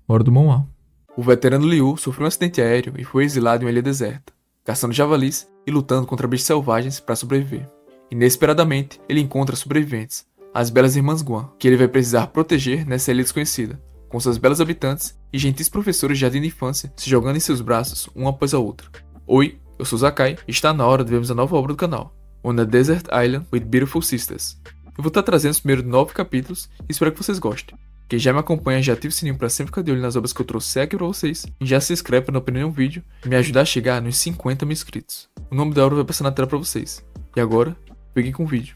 Hora do Mão. O veterano Liu sofreu um acidente aéreo e foi exilado em uma ilha deserta, caçando javalis e lutando contra bichos selvagens para sobreviver. Inesperadamente, ele encontra sobreviventes, as belas irmãs Guan, que ele vai precisar proteger nessa ilha desconhecida, com seus belos habitantes e gentis professores de jardim de infância se jogando em seus braços uma após a outra. Oi, eu sou Zakai e está na hora de vermos a nova obra do canal, On a Desert Island with Beautiful Sisters. Eu vou estar trazendo os primeiros 9 capítulos e espero que vocês gostem. Quem já me acompanha já ativa o sininho para sempre ficar de olho nas obras que eu trouxe aqui para vocês e já se inscreve para não perder nenhum vídeo e me ajudar a chegar nos 50 mil inscritos. O nome da obra vai passar na tela para vocês. E agora, peguem com o vídeo.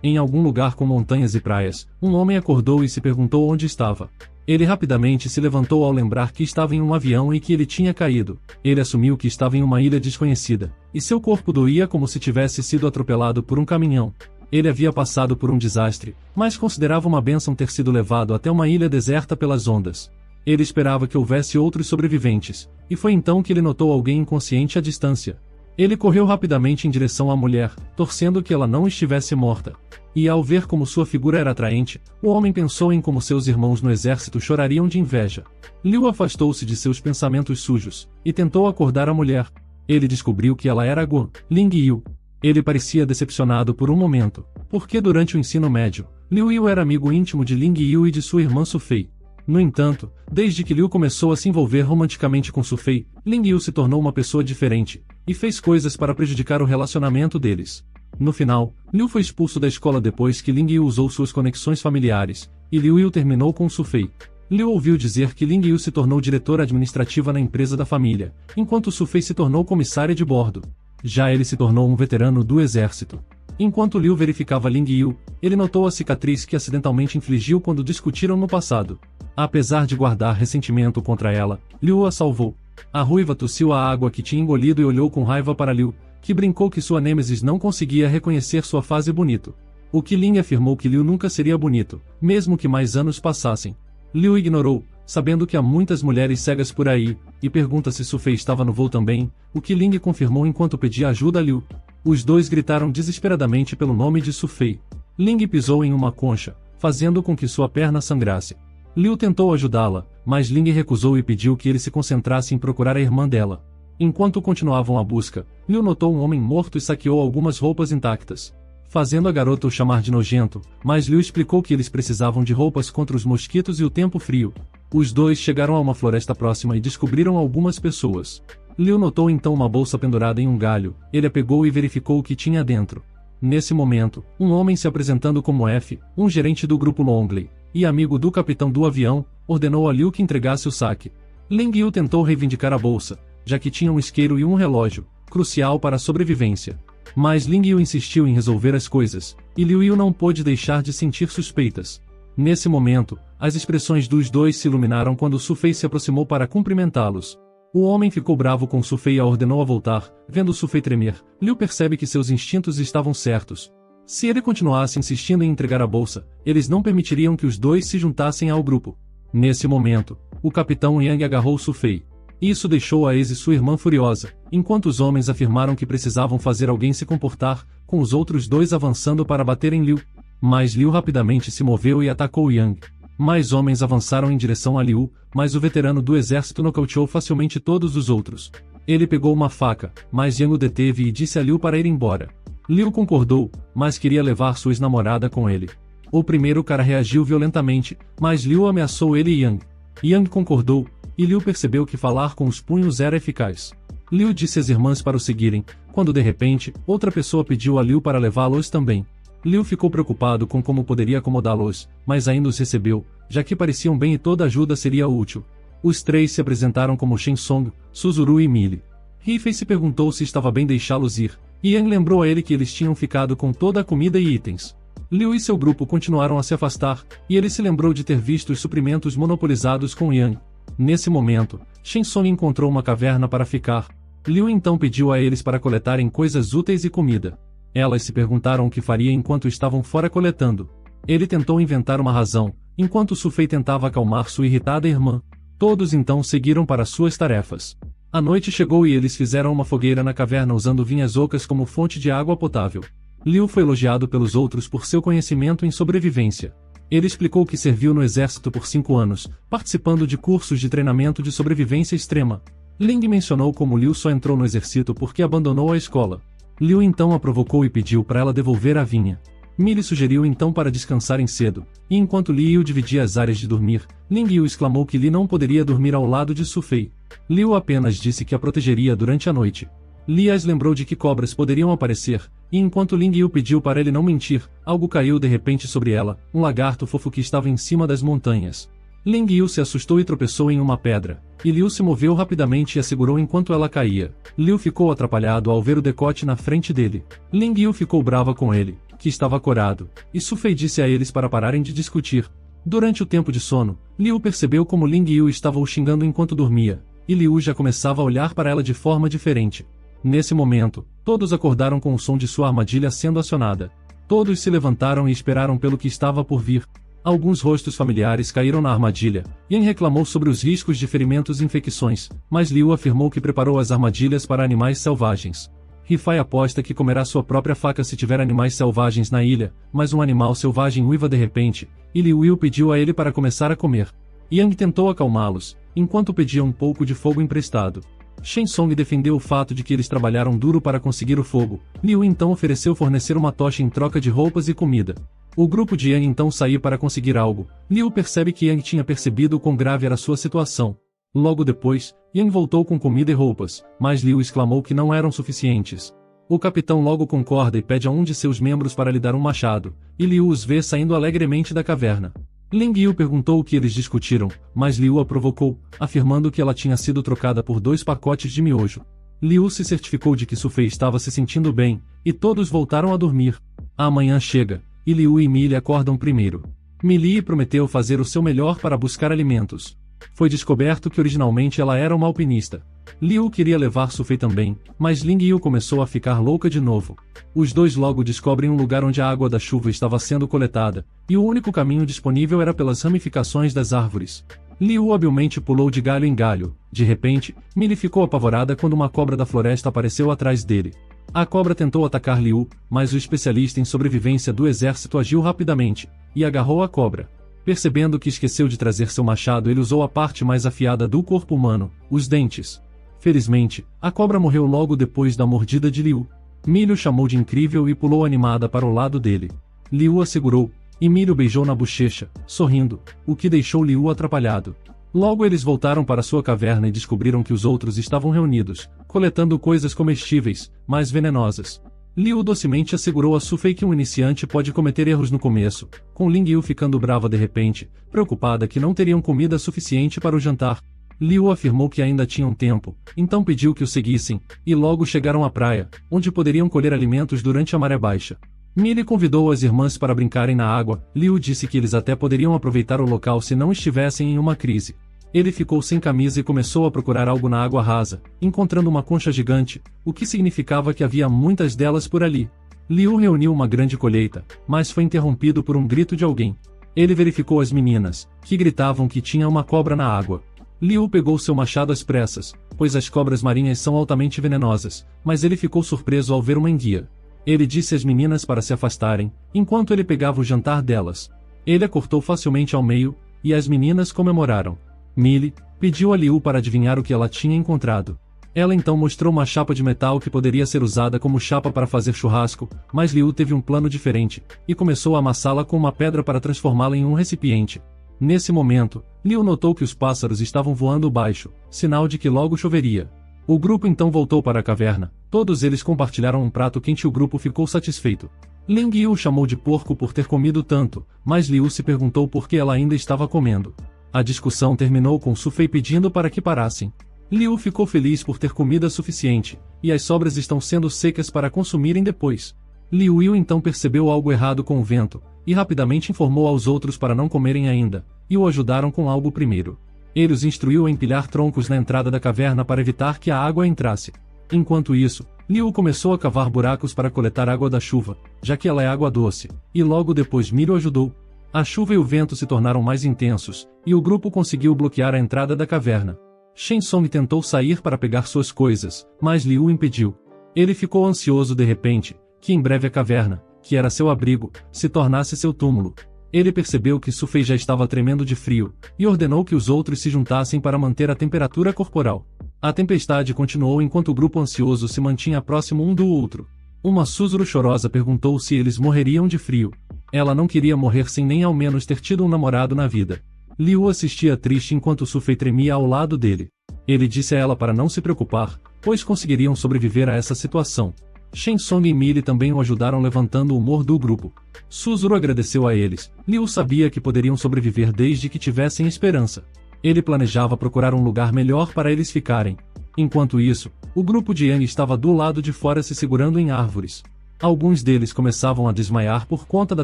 Em algum lugar com montanhas e praias, um homem acordou e se perguntou onde estava. Ele rapidamente se levantou ao lembrar que estava em um avião e que ele tinha caído. Ele assumiu que estava em uma ilha desconhecida, e seu corpo doía como se tivesse sido atropelado por um caminhão. Ele havia passado por um desastre, mas considerava uma bênção ter sido levado até uma ilha deserta pelas ondas. Ele esperava que houvesse outros sobreviventes, e foi então que ele notou alguém inconsciente à distância. Ele correu rapidamente em direção à mulher, torcendo que ela não estivesse morta. E ao ver como sua figura era atraente, o homem pensou em como seus irmãos no exército chorariam de inveja. Liu afastou-se de seus pensamentos sujos, e tentou acordar a mulher. Ele descobriu que ela era Guan Lingyu. Ele parecia decepcionado por um momento, porque durante o ensino médio, Liu Yu era amigo íntimo de Lingyu e de sua irmã Sufei. No entanto, desde que Liu começou a se envolver romanticamente com Sufei, Lingyu se tornou uma pessoa diferente, e fez coisas para prejudicar o relacionamento deles. No final, Liu foi expulso da escola depois que Lingyu usou suas conexões familiares, e Liu Yu terminou com Sufei. Liu ouviu dizer que Lingyu se tornou diretora administrativa na empresa da família, enquanto Sufei se tornou comissária de bordo. Já ele se tornou um veterano do exército. Enquanto Liu verificava Lingyu, ele notou a cicatriz que acidentalmente infligiu quando discutiram no passado. Apesar de guardar ressentimento contra ela, Liu a salvou. A ruiva tossiu a água que tinha engolido e olhou com raiva para Liu, que brincou que sua nêmesis não conseguia reconhecer sua fase bonito. O que Ling afirmou que Liu nunca seria bonito, mesmo que mais anos passassem. Liu ignorou, sabendo que há muitas mulheres cegas por aí, e pergunta se Sufei estava no voo também, o que Ling confirmou enquanto pedia ajuda a Liu. Os dois gritaram desesperadamente pelo nome de Sufei. Ling pisou em uma concha, fazendo com que sua perna sangrasse. Liu tentou ajudá-la, mas Ling recusou e pediu que ele se concentrasse em procurar a irmã dela. Enquanto continuavam a busca, Liu notou um homem morto e saqueou algumas roupas intactas, fazendo a garota o chamar de nojento, mas Liu explicou que eles precisavam de roupas contra os mosquitos e o tempo frio. Os dois chegaram a uma floresta próxima e descobriram algumas pessoas. Liu notou então uma bolsa pendurada em um galho, ele a pegou e verificou o que tinha dentro. Nesse momento, um homem se apresentando como F, um gerente do grupo Longley, e amigo do capitão do avião, ordenou a Liu que entregasse o saque. Lingyu tentou reivindicar a bolsa, já que tinha um isqueiro e um relógio, crucial para a sobrevivência. Mas Lingyu insistiu em resolver as coisas, e Liu Yu não pôde deixar de sentir suspeitas. Nesse momento, as expressões dos dois se iluminaram quando Sufei se aproximou para cumprimentá-los. O homem ficou bravo com Sufei e a ordenou a voltar. Vendo Sufei tremer, Liu percebe que seus instintos estavam certos. Se ele continuasse insistindo em entregar a bolsa, eles não permitiriam que os dois se juntassem ao grupo. Nesse momento, o capitão Yang agarrou Sufei. Isso deixou a ex e sua irmã furiosa, enquanto os homens afirmaram que precisavam fazer alguém se comportar, com os outros dois avançando para bater em Liu. Mas Liu rapidamente se moveu e atacou Yang. Mais homens avançaram em direção a Liu, mas o veterano do exército nocauteou facilmente todos os outros. Ele pegou uma faca, mas Yang o deteve e disse a Liu para ir embora. Liu concordou, mas queria levar sua ex-namorada com ele. O primeiro cara reagiu violentamente, mas Liu ameaçou ele e Yang. Yang concordou, e Liu percebeu que falar com os punhos era eficaz. Liu disse às irmãs para o seguirem, quando de repente, outra pessoa pediu a Liu para levá-los também. Liu ficou preocupado com como poderia acomodá-los, mas ainda os recebeu, já que pareciam bem e toda ajuda seria útil. Os três se apresentaram como Shen Song, Suzuru e Mili. Rifei se perguntou se estava bem deixá-los ir, e Yang lembrou a ele que eles tinham ficado com toda a comida e itens. Liu e seu grupo continuaram a se afastar, e ele se lembrou de ter visto os suprimentos monopolizados com Yang. Nesse momento, Shen Song encontrou uma caverna para ficar. Liu então pediu a eles para coletarem coisas úteis e comida. Elas se perguntaram o que faria enquanto estavam fora coletando. Ele tentou inventar uma razão, enquanto Sufei tentava acalmar sua irritada irmã. Todos então seguiram para suas tarefas. A noite chegou e eles fizeram uma fogueira na caverna usando vinhas ocas como fonte de água potável. Liu foi elogiado pelos outros por seu conhecimento em sobrevivência. Ele explicou que serviu no exército por 5 anos, participando de cursos de treinamento de sobrevivência extrema. Ling mencionou como Liu só entrou no exército porque abandonou a escola. Liu então a provocou e pediu para ela devolver a vinha. Millie sugeriu então para descansarem cedo, e enquanto Liu dividia as áreas de dormir, Ling Yu exclamou que Li não poderia dormir ao lado de Su Fei. Liu apenas disse que a protegeria durante a noite. Li as lembrou de que cobras poderiam aparecer, e enquanto Ling Yu pediu para ele não mentir, algo caiu de repente sobre ela, um lagarto fofo que estava em cima das montanhas. Ling Yu se assustou e tropeçou em uma pedra, e Liu se moveu rapidamente e a segurou enquanto ela caía. Liu ficou atrapalhado ao ver o decote na frente dele. Ling Yu ficou brava com ele, que estava corado, e Su Fei disse a eles para pararem de discutir. Durante o tempo de sono, Liu percebeu como Ling Yu estava o xingando enquanto dormia, e Liu já começava a olhar para ela de forma diferente. Nesse momento, todos acordaram com o som de sua armadilha sendo acionada. Todos se levantaram e esperaram pelo que estava por vir. Alguns rostos familiares caíram na armadilha. Yan reclamou sobre os riscos de ferimentos e infecções, mas Liu afirmou que preparou as armadilhas para animais selvagens. Rifai aposta que comerá sua própria faca se tiver animais selvagens na ilha, mas um animal selvagem uiva de repente, e Liu pediu a ele para começar a comer. Yang tentou acalmá-los, enquanto pedia um pouco de fogo emprestado. Shen Song defendeu o fato de que eles trabalharam duro para conseguir o fogo. Liu então ofereceu fornecer uma tocha em troca de roupas e comida. O grupo de Yang então saiu para conseguir algo. Liu percebe que Yang tinha percebido quão grave era sua situação. Logo depois, Yang voltou com comida e roupas, mas Liu exclamou que não eram suficientes. O capitão logo concorda e pede a um de seus membros para lhe dar um machado, e Liu os vê saindo alegremente da caverna. Ling Yu perguntou o que eles discutiram, mas Liu a provocou, afirmando que ela tinha sido trocada por 2 pacotes de miojo. Liu se certificou de que Su Fei estava se sentindo bem, e todos voltaram a dormir. A manhã chega, e Liu e Millie acordam primeiro. Millie prometeu fazer o seu melhor para buscar alimentos. Foi descoberto que originalmente ela era uma alpinista. Liu queria levar Su Fei também, mas Ling Yu começou a ficar louca de novo. Os dois logo descobrem um lugar onde a água da chuva estava sendo coletada, e o único caminho disponível era pelas ramificações das árvores. Liu habilmente pulou de galho em galho. De repente, Millie ficou apavorada quando uma cobra da floresta apareceu atrás dele. A cobra tentou atacar Liu, mas o especialista em sobrevivência do exército agiu rapidamente, e agarrou a cobra. Percebendo que esqueceu de trazer seu machado, ele usou a parte mais afiada do corpo humano, os dentes. Felizmente, a cobra morreu logo depois da mordida de Liu. Millie o chamou de incrível e pulou animada para o lado dele. Liu a segurou, e Millie o beijou na bochecha, sorrindo, o que deixou Liu atrapalhado. Logo eles voltaram para sua caverna e descobriram que os outros estavam reunidos, coletando coisas comestíveis, mas venenosas. Liu docemente assegurou a Su Fei que um iniciante pode cometer erros no começo, com Ling Yu ficando brava de repente, preocupada que não teriam comida suficiente para o jantar. Liu afirmou que ainda tinham tempo, então pediu que o seguissem, e logo chegaram à praia, onde poderiam colher alimentos durante a maré baixa. Millie convidou as irmãs para brincarem na água. Liu disse que eles até poderiam aproveitar o local se não estivessem em uma crise. Ele ficou sem camisa e começou a procurar algo na água rasa, encontrando uma concha gigante, o que significava que havia muitas delas por ali. Liu reuniu uma grande colheita, mas foi interrompido por um grito de alguém. Ele verificou as meninas, que gritavam que tinha uma cobra na água. Liu pegou seu machado às pressas, pois as cobras marinhas são altamente venenosas, mas ele ficou surpreso ao ver uma enguia. Ele disse às meninas para se afastarem, enquanto ele pegava o jantar delas. Ele a cortou facilmente ao meio, e as meninas comemoraram. Millie pediu a Liu para adivinhar o que ela tinha encontrado. Ela então mostrou uma chapa de metal que poderia ser usada como chapa para fazer churrasco, mas Liu teve um plano diferente, e começou a amassá-la com uma pedra para transformá-la em um recipiente. Nesse momento, Liu notou que os pássaros estavam voando baixo, sinal de que logo choveria. O grupo então voltou para a caverna. Todos eles compartilharam um prato quente e o grupo ficou satisfeito. Ling Yu o chamou de porco por ter comido tanto, mas Liu se perguntou por que ela ainda estava comendo. A discussão terminou com Su Fei pedindo para que parassem. Liu ficou feliz por ter comida suficiente, e as sobras estão sendo secas para consumirem depois. Liu Yu então percebeu algo errado com o vento, e rapidamente informou aos outros para não comerem ainda, e o ajudaram com algo primeiro. Ele os instruiu a empilhar troncos na entrada da caverna para evitar que a água entrasse. Enquanto isso, Liu começou a cavar buracos para coletar água da chuva, já que ela é água doce, e logo depois Millie o ajudou. A chuva e o vento se tornaram mais intensos, e o grupo conseguiu bloquear a entrada da caverna. Shen Song tentou sair para pegar suas coisas, mas Liu o impediu. Ele ficou ansioso de repente, que em breve a caverna, que era seu abrigo, se tornasse seu túmulo. Ele percebeu que Sufei já estava tremendo de frio, e ordenou que os outros se juntassem para manter a temperatura corporal. A tempestade continuou enquanto o grupo ansioso se mantinha próximo um do outro. Uma Suzuru chorosa perguntou se eles morreriam de frio. Ela não queria morrer sem nem ao menos ter tido um namorado na vida. Liu assistia triste enquanto Sufei tremia ao lado dele. Ele disse a ela para não se preocupar, pois conseguiriam sobreviver a essa situação. Shen Song e Millie também o ajudaram levantando o humor do grupo. Suzuru agradeceu a eles. Liu sabia que poderiam sobreviver desde que tivessem esperança. Ele planejava procurar um lugar melhor para eles ficarem. Enquanto isso, o grupo de Yang estava do lado de fora se segurando em árvores. Alguns deles começavam a desmaiar por conta da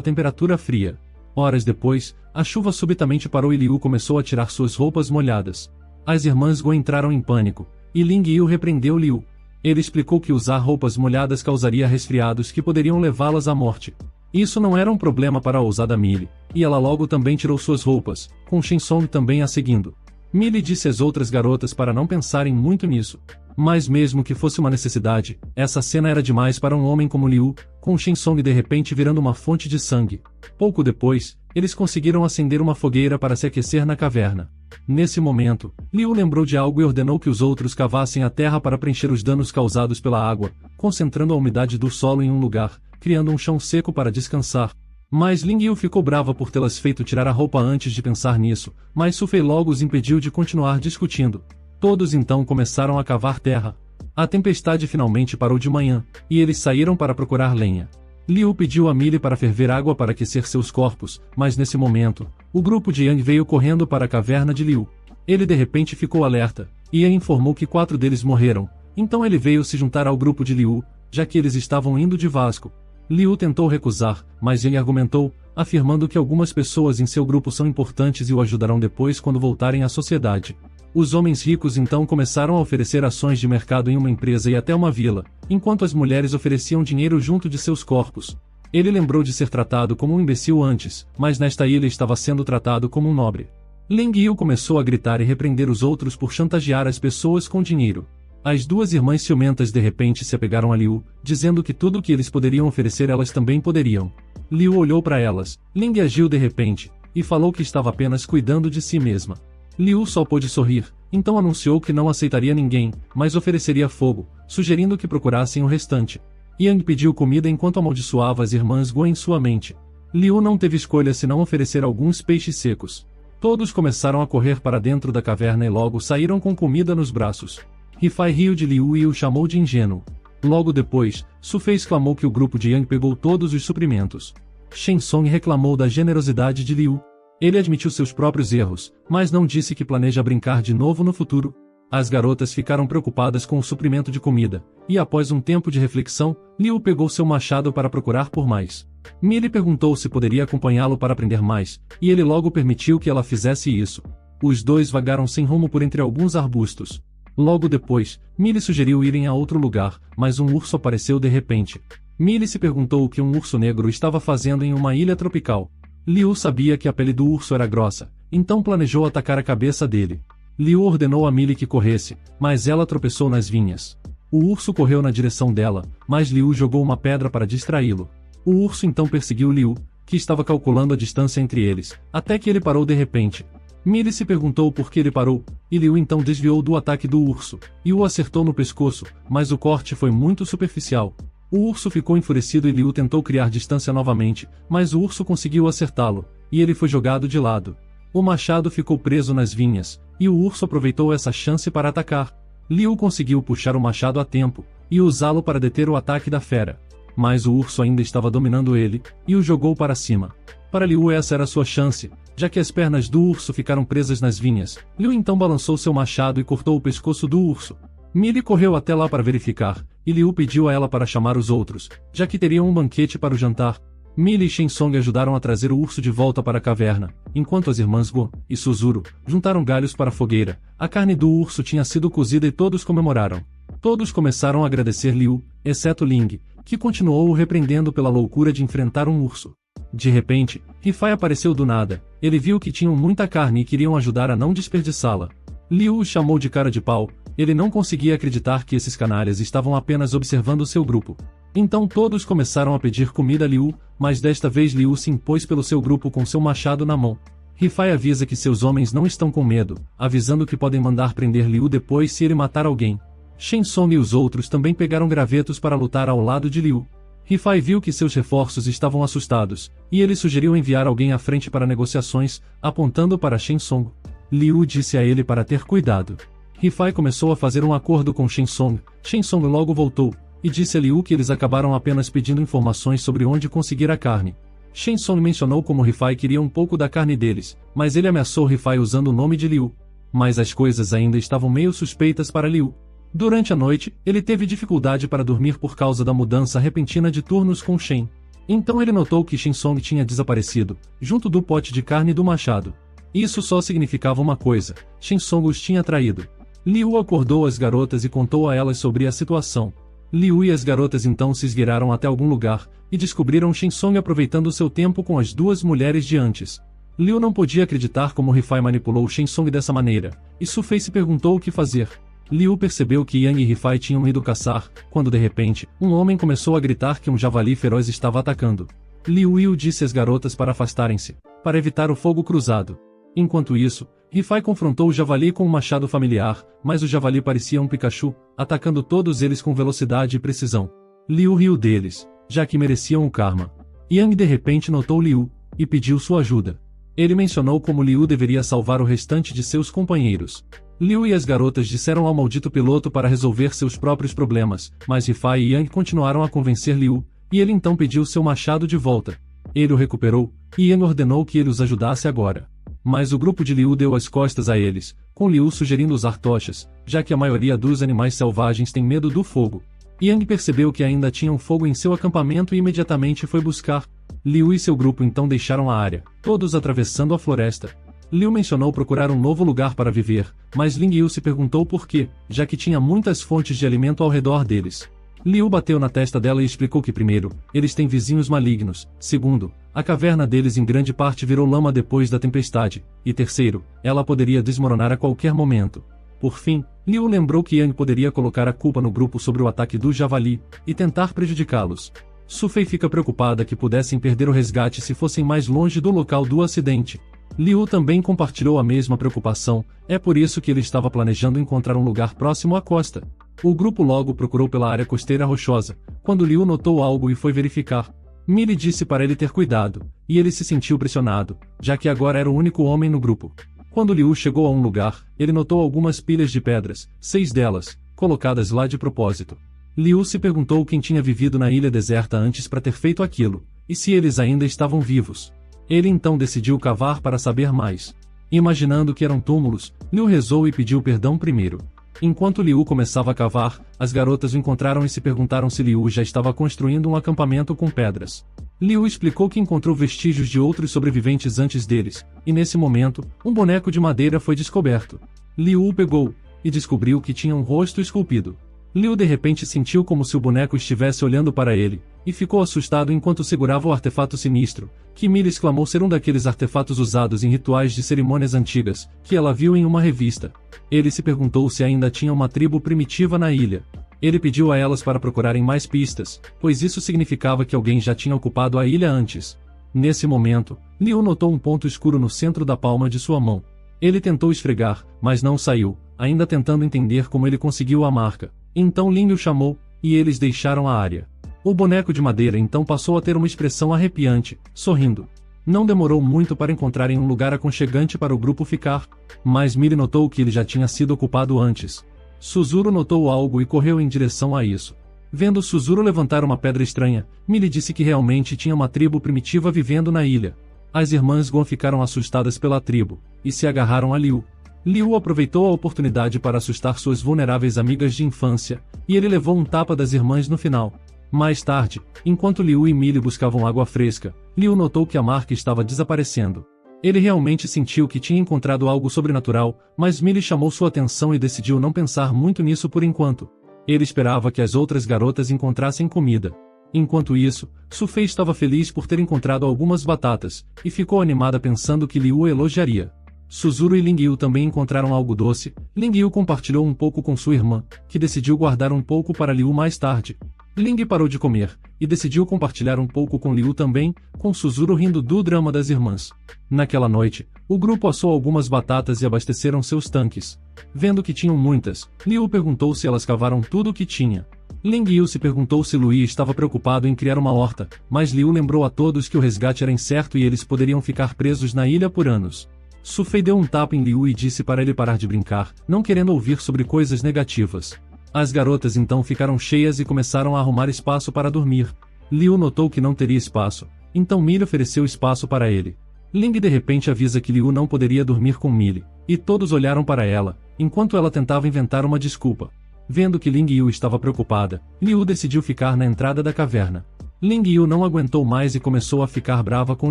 temperatura fria. Horas depois, a chuva subitamente parou e Liu começou a tirar suas roupas molhadas. As irmãs Guo entraram em pânico, e Ling Yu repreendeu Liu. Ele explicou que usar roupas molhadas causaria resfriados que poderiam levá-las à morte. Isso não era um problema para a ousada Millie, e ela logo também tirou suas roupas, com Shen Song também a seguindo. Millie disse às outras garotas para não pensarem muito nisso. Mas mesmo que fosse uma necessidade, essa cena era demais para um homem como Liu, com Shen Song de repente virando uma fonte de sangue. Pouco depois, eles conseguiram acender uma fogueira para se aquecer na caverna. Nesse momento, Liu lembrou de algo e ordenou que os outros cavassem a terra para preencher os danos causados pela água, concentrando a umidade do solo em um lugar, criando um chão seco para descansar. Mas Ling Yu ficou brava por tê-las feito tirar a roupa antes de pensar nisso, mas Sufei logo os impediu de continuar discutindo. Todos então começaram a cavar terra. A tempestade finalmente parou de manhã, e eles saíram para procurar lenha. Liu pediu a Millie para ferver água para aquecer seus corpos, mas nesse momento, o grupo de Yang veio correndo para a caverna de Liu. Ele de repente ficou alerta, e informou que 4 deles morreram, então ele veio se juntar ao grupo de Liu, já que eles estavam indo de Vasco. Liu tentou recusar, mas Yang argumentou, afirmando que algumas pessoas em seu grupo são importantes e o ajudarão depois quando voltarem à sociedade. Os homens ricos então começaram a oferecer ações de mercado em uma empresa e até uma vila, enquanto as mulheres ofereciam dinheiro junto de seus corpos. Ele lembrou de ser tratado como um imbecil antes, mas nesta ilha estava sendo tratado como um nobre. Ling Yu começou a gritar e repreender os outros por chantagear as pessoas com dinheiro. As 2 irmãs ciumentas de repente se apegaram a Liu, dizendo que tudo o que eles poderiam oferecer elas também poderiam. Liu olhou para elas, Ling agiu de repente, e falou que estava apenas cuidando de si mesma. Liu só pôde sorrir, então anunciou que não aceitaria ninguém, mas ofereceria fogo, sugerindo que procurassem o restante. Yang pediu comida enquanto amaldiçoava as irmãs Guo em sua mente. Liu não teve escolha senão oferecer alguns peixes secos. Todos começaram a correr para dentro da caverna e logo saíram com comida nos braços. Rifai riu de Liu e o chamou de ingênuo. Logo depois, Sufei exclamou que o grupo de Yang pegou todos os suprimentos. Shen Song reclamou da generosidade de Liu. Ele admitiu seus próprios erros, mas não disse que planeja brincar de novo no futuro. As garotas ficaram preocupadas com o suprimento de comida, e após um tempo de reflexão, Liu pegou seu machado para procurar por mais. Millie perguntou se poderia acompanhá-lo para aprender mais, e ele logo permitiu que ela fizesse isso. Os 2 vagaram sem rumo por entre alguns arbustos. Logo depois, Millie sugeriu irem a outro lugar, mas um urso apareceu de repente. Millie se perguntou o que um urso negro estava fazendo em uma ilha tropical. Liu sabia que a pele do urso era grossa, então planejou atacar a cabeça dele. Liu ordenou a Millie que corresse, mas ela tropeçou nas vinhas. O urso correu na direção dela, mas Liu jogou uma pedra para distraí-lo. O urso então perseguiu Liu, que estava calculando a distância entre eles, até que ele parou de repente. Millie se perguntou por que ele parou, e Liu então desviou do ataque do urso, e o acertou no pescoço, mas o corte foi muito superficial. O urso ficou enfurecido e Liu tentou criar distância novamente, mas o urso conseguiu acertá-lo, e ele foi jogado de lado. O machado ficou preso nas vinhas, e o urso aproveitou essa chance para atacar. Liu conseguiu puxar o machado a tempo, e usá-lo para deter o ataque da fera. Mas o urso ainda estava dominando ele, e o jogou para cima. Para Liu essa era sua chance, já que as pernas do urso ficaram presas nas vinhas. Liu então balançou seu machado e cortou o pescoço do urso. Millie correu até lá para verificar, e Liu pediu a ela para chamar os outros, já que teriam um banquete para o jantar. Millie e Shen Song ajudaram a trazer o urso de volta para a caverna, enquanto as irmãs Guo e Suzuru juntaram galhos para a fogueira. A carne do urso tinha sido cozida e todos comemoraram. Todos começaram a agradecer Liu, exceto Ling, que continuou o repreendendo pela loucura de enfrentar um urso. De repente, Rifai apareceu do nada. Ele viu que tinham muita carne e queriam ajudar a não desperdiçá-la. Liu o chamou de cara de pau, Ele não conseguia acreditar que esses canalhas estavam apenas observando seu grupo. Então todos começaram a pedir comida a Liu, mas desta vez Liu se impôs pelo seu grupo com seu machado na mão. Rifai avisa que seus homens não estão com medo, avisando que podem mandar prender Liu depois se ele matar alguém. Shen Song e os outros também pegaram gravetos para lutar ao lado de Liu. Rifai viu que seus reforços estavam assustados, e ele sugeriu enviar alguém à frente para negociações, apontando para Shen Song. Liu disse a ele para ter cuidado. Rifai começou a fazer um acordo com Shen Song logo voltou, e disse a Liu que eles acabaram apenas pedindo informações sobre onde conseguir a carne. Shen Song mencionou como Rifai queria um pouco da carne deles, mas ele ameaçou Rifai usando o nome de Liu. Mas as coisas ainda estavam meio suspeitas para Liu. Durante a noite, ele teve dificuldade para dormir por causa da mudança repentina de turnos com Shen. Então ele notou que Shen Song tinha desaparecido, junto do pote de carne e do machado. Isso só significava uma coisa: Shen Song os tinha traído. Liu acordou as garotas e contou a elas sobre a situação. Liu e as garotas então se esgueiraram até algum lugar, e descobriram Shen Song aproveitando seu tempo com as duas mulheres de antes. Liu não podia acreditar como Rifai manipulou Shen Song dessa maneira, e Su Fei se perguntou o que fazer. Liu percebeu que Yang e Rifai tinham ido caçar, quando de repente, um homem começou a gritar que um javali feroz estava atacando. Liu disse às garotas para afastarem-se, para evitar o fogo cruzado. Enquanto isso, Rifai confrontou o javali com um machado familiar, mas o javali parecia um Pikachu, atacando todos eles com velocidade e precisão. Liu riu deles, já que mereciam o karma. Yang de repente notou Liu, e pediu sua ajuda. Ele mencionou como Liu deveria salvar o restante de seus companheiros. Liu e as garotas disseram ao maldito piloto para resolver seus próprios problemas, mas Rifai e Yang continuaram a convencer Liu, e ele então pediu seu machado de volta. Ele o recuperou, e Yang ordenou que ele os ajudasse agora. Mas o grupo de Liu deu as costas a eles, com Liu sugerindo usar tochas, já que a maioria dos animais selvagens tem medo do fogo. Yang percebeu que ainda tinha um fogo em seu acampamento e imediatamente foi buscar. Liu e seu grupo então deixaram a área, todos atravessando a floresta. Liu mencionou procurar um novo lugar para viver, mas Ling Yu se perguntou por quê, já que tinha muitas fontes de alimento ao redor deles. Liu bateu na testa dela e explicou que primeiro, eles têm vizinhos malignos, segundo, a caverna deles em grande parte virou lama depois da tempestade, e terceiro, ela poderia desmoronar a qualquer momento. Por fim, Liu lembrou que Yang poderia colocar a culpa no grupo sobre o ataque do javali, e tentar prejudicá-los. Su Fei fica preocupada que pudessem perder o resgate se fossem mais longe do local do acidente. Liu também compartilhou a mesma preocupação, é por isso que ele estava planejando encontrar um lugar próximo à costa. O grupo logo procurou pela área costeira rochosa, quando Liu notou algo e foi verificar. Millie disse para ele ter cuidado, e ele se sentiu pressionado, já que agora era o único homem no grupo. Quando Liu chegou a um lugar, ele notou algumas pilhas de pedras, 6 delas, colocadas lá de propósito. Liu se perguntou quem tinha vivido na ilha deserta antes para ter feito aquilo, e se eles ainda estavam vivos. Ele então decidiu cavar para saber mais. Imaginando que eram túmulos, Liu rezou e pediu perdão primeiro. Enquanto Liu começava a cavar, as garotas o encontraram e se perguntaram se Liu já estava construindo um acampamento com pedras. Liu explicou que encontrou vestígios de outros sobreviventes antes deles, e nesse momento, um boneco de madeira foi descoberto. Liu o pegou, e descobriu que tinha um rosto esculpido. Liu de repente sentiu como se o boneco estivesse olhando para ele, e ficou assustado enquanto segurava o artefato sinistro, que Millie exclamou ser um daqueles artefatos usados em rituais de cerimônias antigas, que ela viu em uma revista. Ele se perguntou se ainda tinha uma tribo primitiva na ilha. Ele pediu a elas para procurarem mais pistas, pois isso significava que alguém já tinha ocupado a ilha antes. Nesse momento, Liu notou um ponto escuro no centro da palma de sua mão. Ele tentou esfregar, mas não saiu, ainda tentando entender como ele conseguiu a marca. Então Ling o chamou, e eles deixaram a área. O boneco de madeira então passou a ter uma expressão arrepiante, sorrindo. Não demorou muito para encontrarem um lugar aconchegante para o grupo ficar, mas Millie notou que ele já tinha sido ocupado antes. Suzuru notou algo e correu em direção a isso. Vendo Suzuru levantar uma pedra estranha, Millie disse que realmente tinha uma tribo primitiva vivendo na ilha. As irmãs Guan ficaram assustadas pela tribo, e se agarraram a Liu. Liu aproveitou a oportunidade para assustar suas vulneráveis amigas de infância, e ele levou um tapa das irmãs no final. Mais tarde, enquanto Liu e Millie buscavam água fresca, Liu notou que a marca estava desaparecendo. Ele realmente sentiu que tinha encontrado algo sobrenatural, mas Millie chamou sua atenção e decidiu não pensar muito nisso por enquanto. Ele esperava que as outras garotas encontrassem comida. Enquanto isso, Su Fei estava feliz por ter encontrado algumas batatas, e ficou animada pensando que Liu o elogiaria. Suzuru e Lingyu também encontraram algo doce. Lingyu compartilhou um pouco com sua irmã, que decidiu guardar um pouco para Liu mais tarde. Ling parou de comer, e decidiu compartilhar um pouco com Liu também, com Suzuru rindo do drama das irmãs. Naquela noite, o grupo assou algumas batatas e abasteceram seus tanques. Vendo que tinham muitas, Liu perguntou se elas cavaram tudo o que tinha. Lingyu se perguntou se Lui estava preocupado em criar uma horta, mas Liu lembrou a todos que o resgate era incerto e eles poderiam ficar presos na ilha por anos. Sufei deu um tapa em Liu e disse para ele parar de brincar, não querendo ouvir sobre coisas negativas. As garotas então ficaram cheias e começaram a arrumar espaço para dormir. Liu notou que não teria espaço, então Millie ofereceu espaço para ele. Ling de repente avisa que Liu não poderia dormir com Millie, e todos olharam para ela, enquanto ela tentava inventar uma desculpa. Vendo que Ling Yu estava preocupada, Liu decidiu ficar na entrada da caverna. Ling Yu não aguentou mais e começou a ficar brava com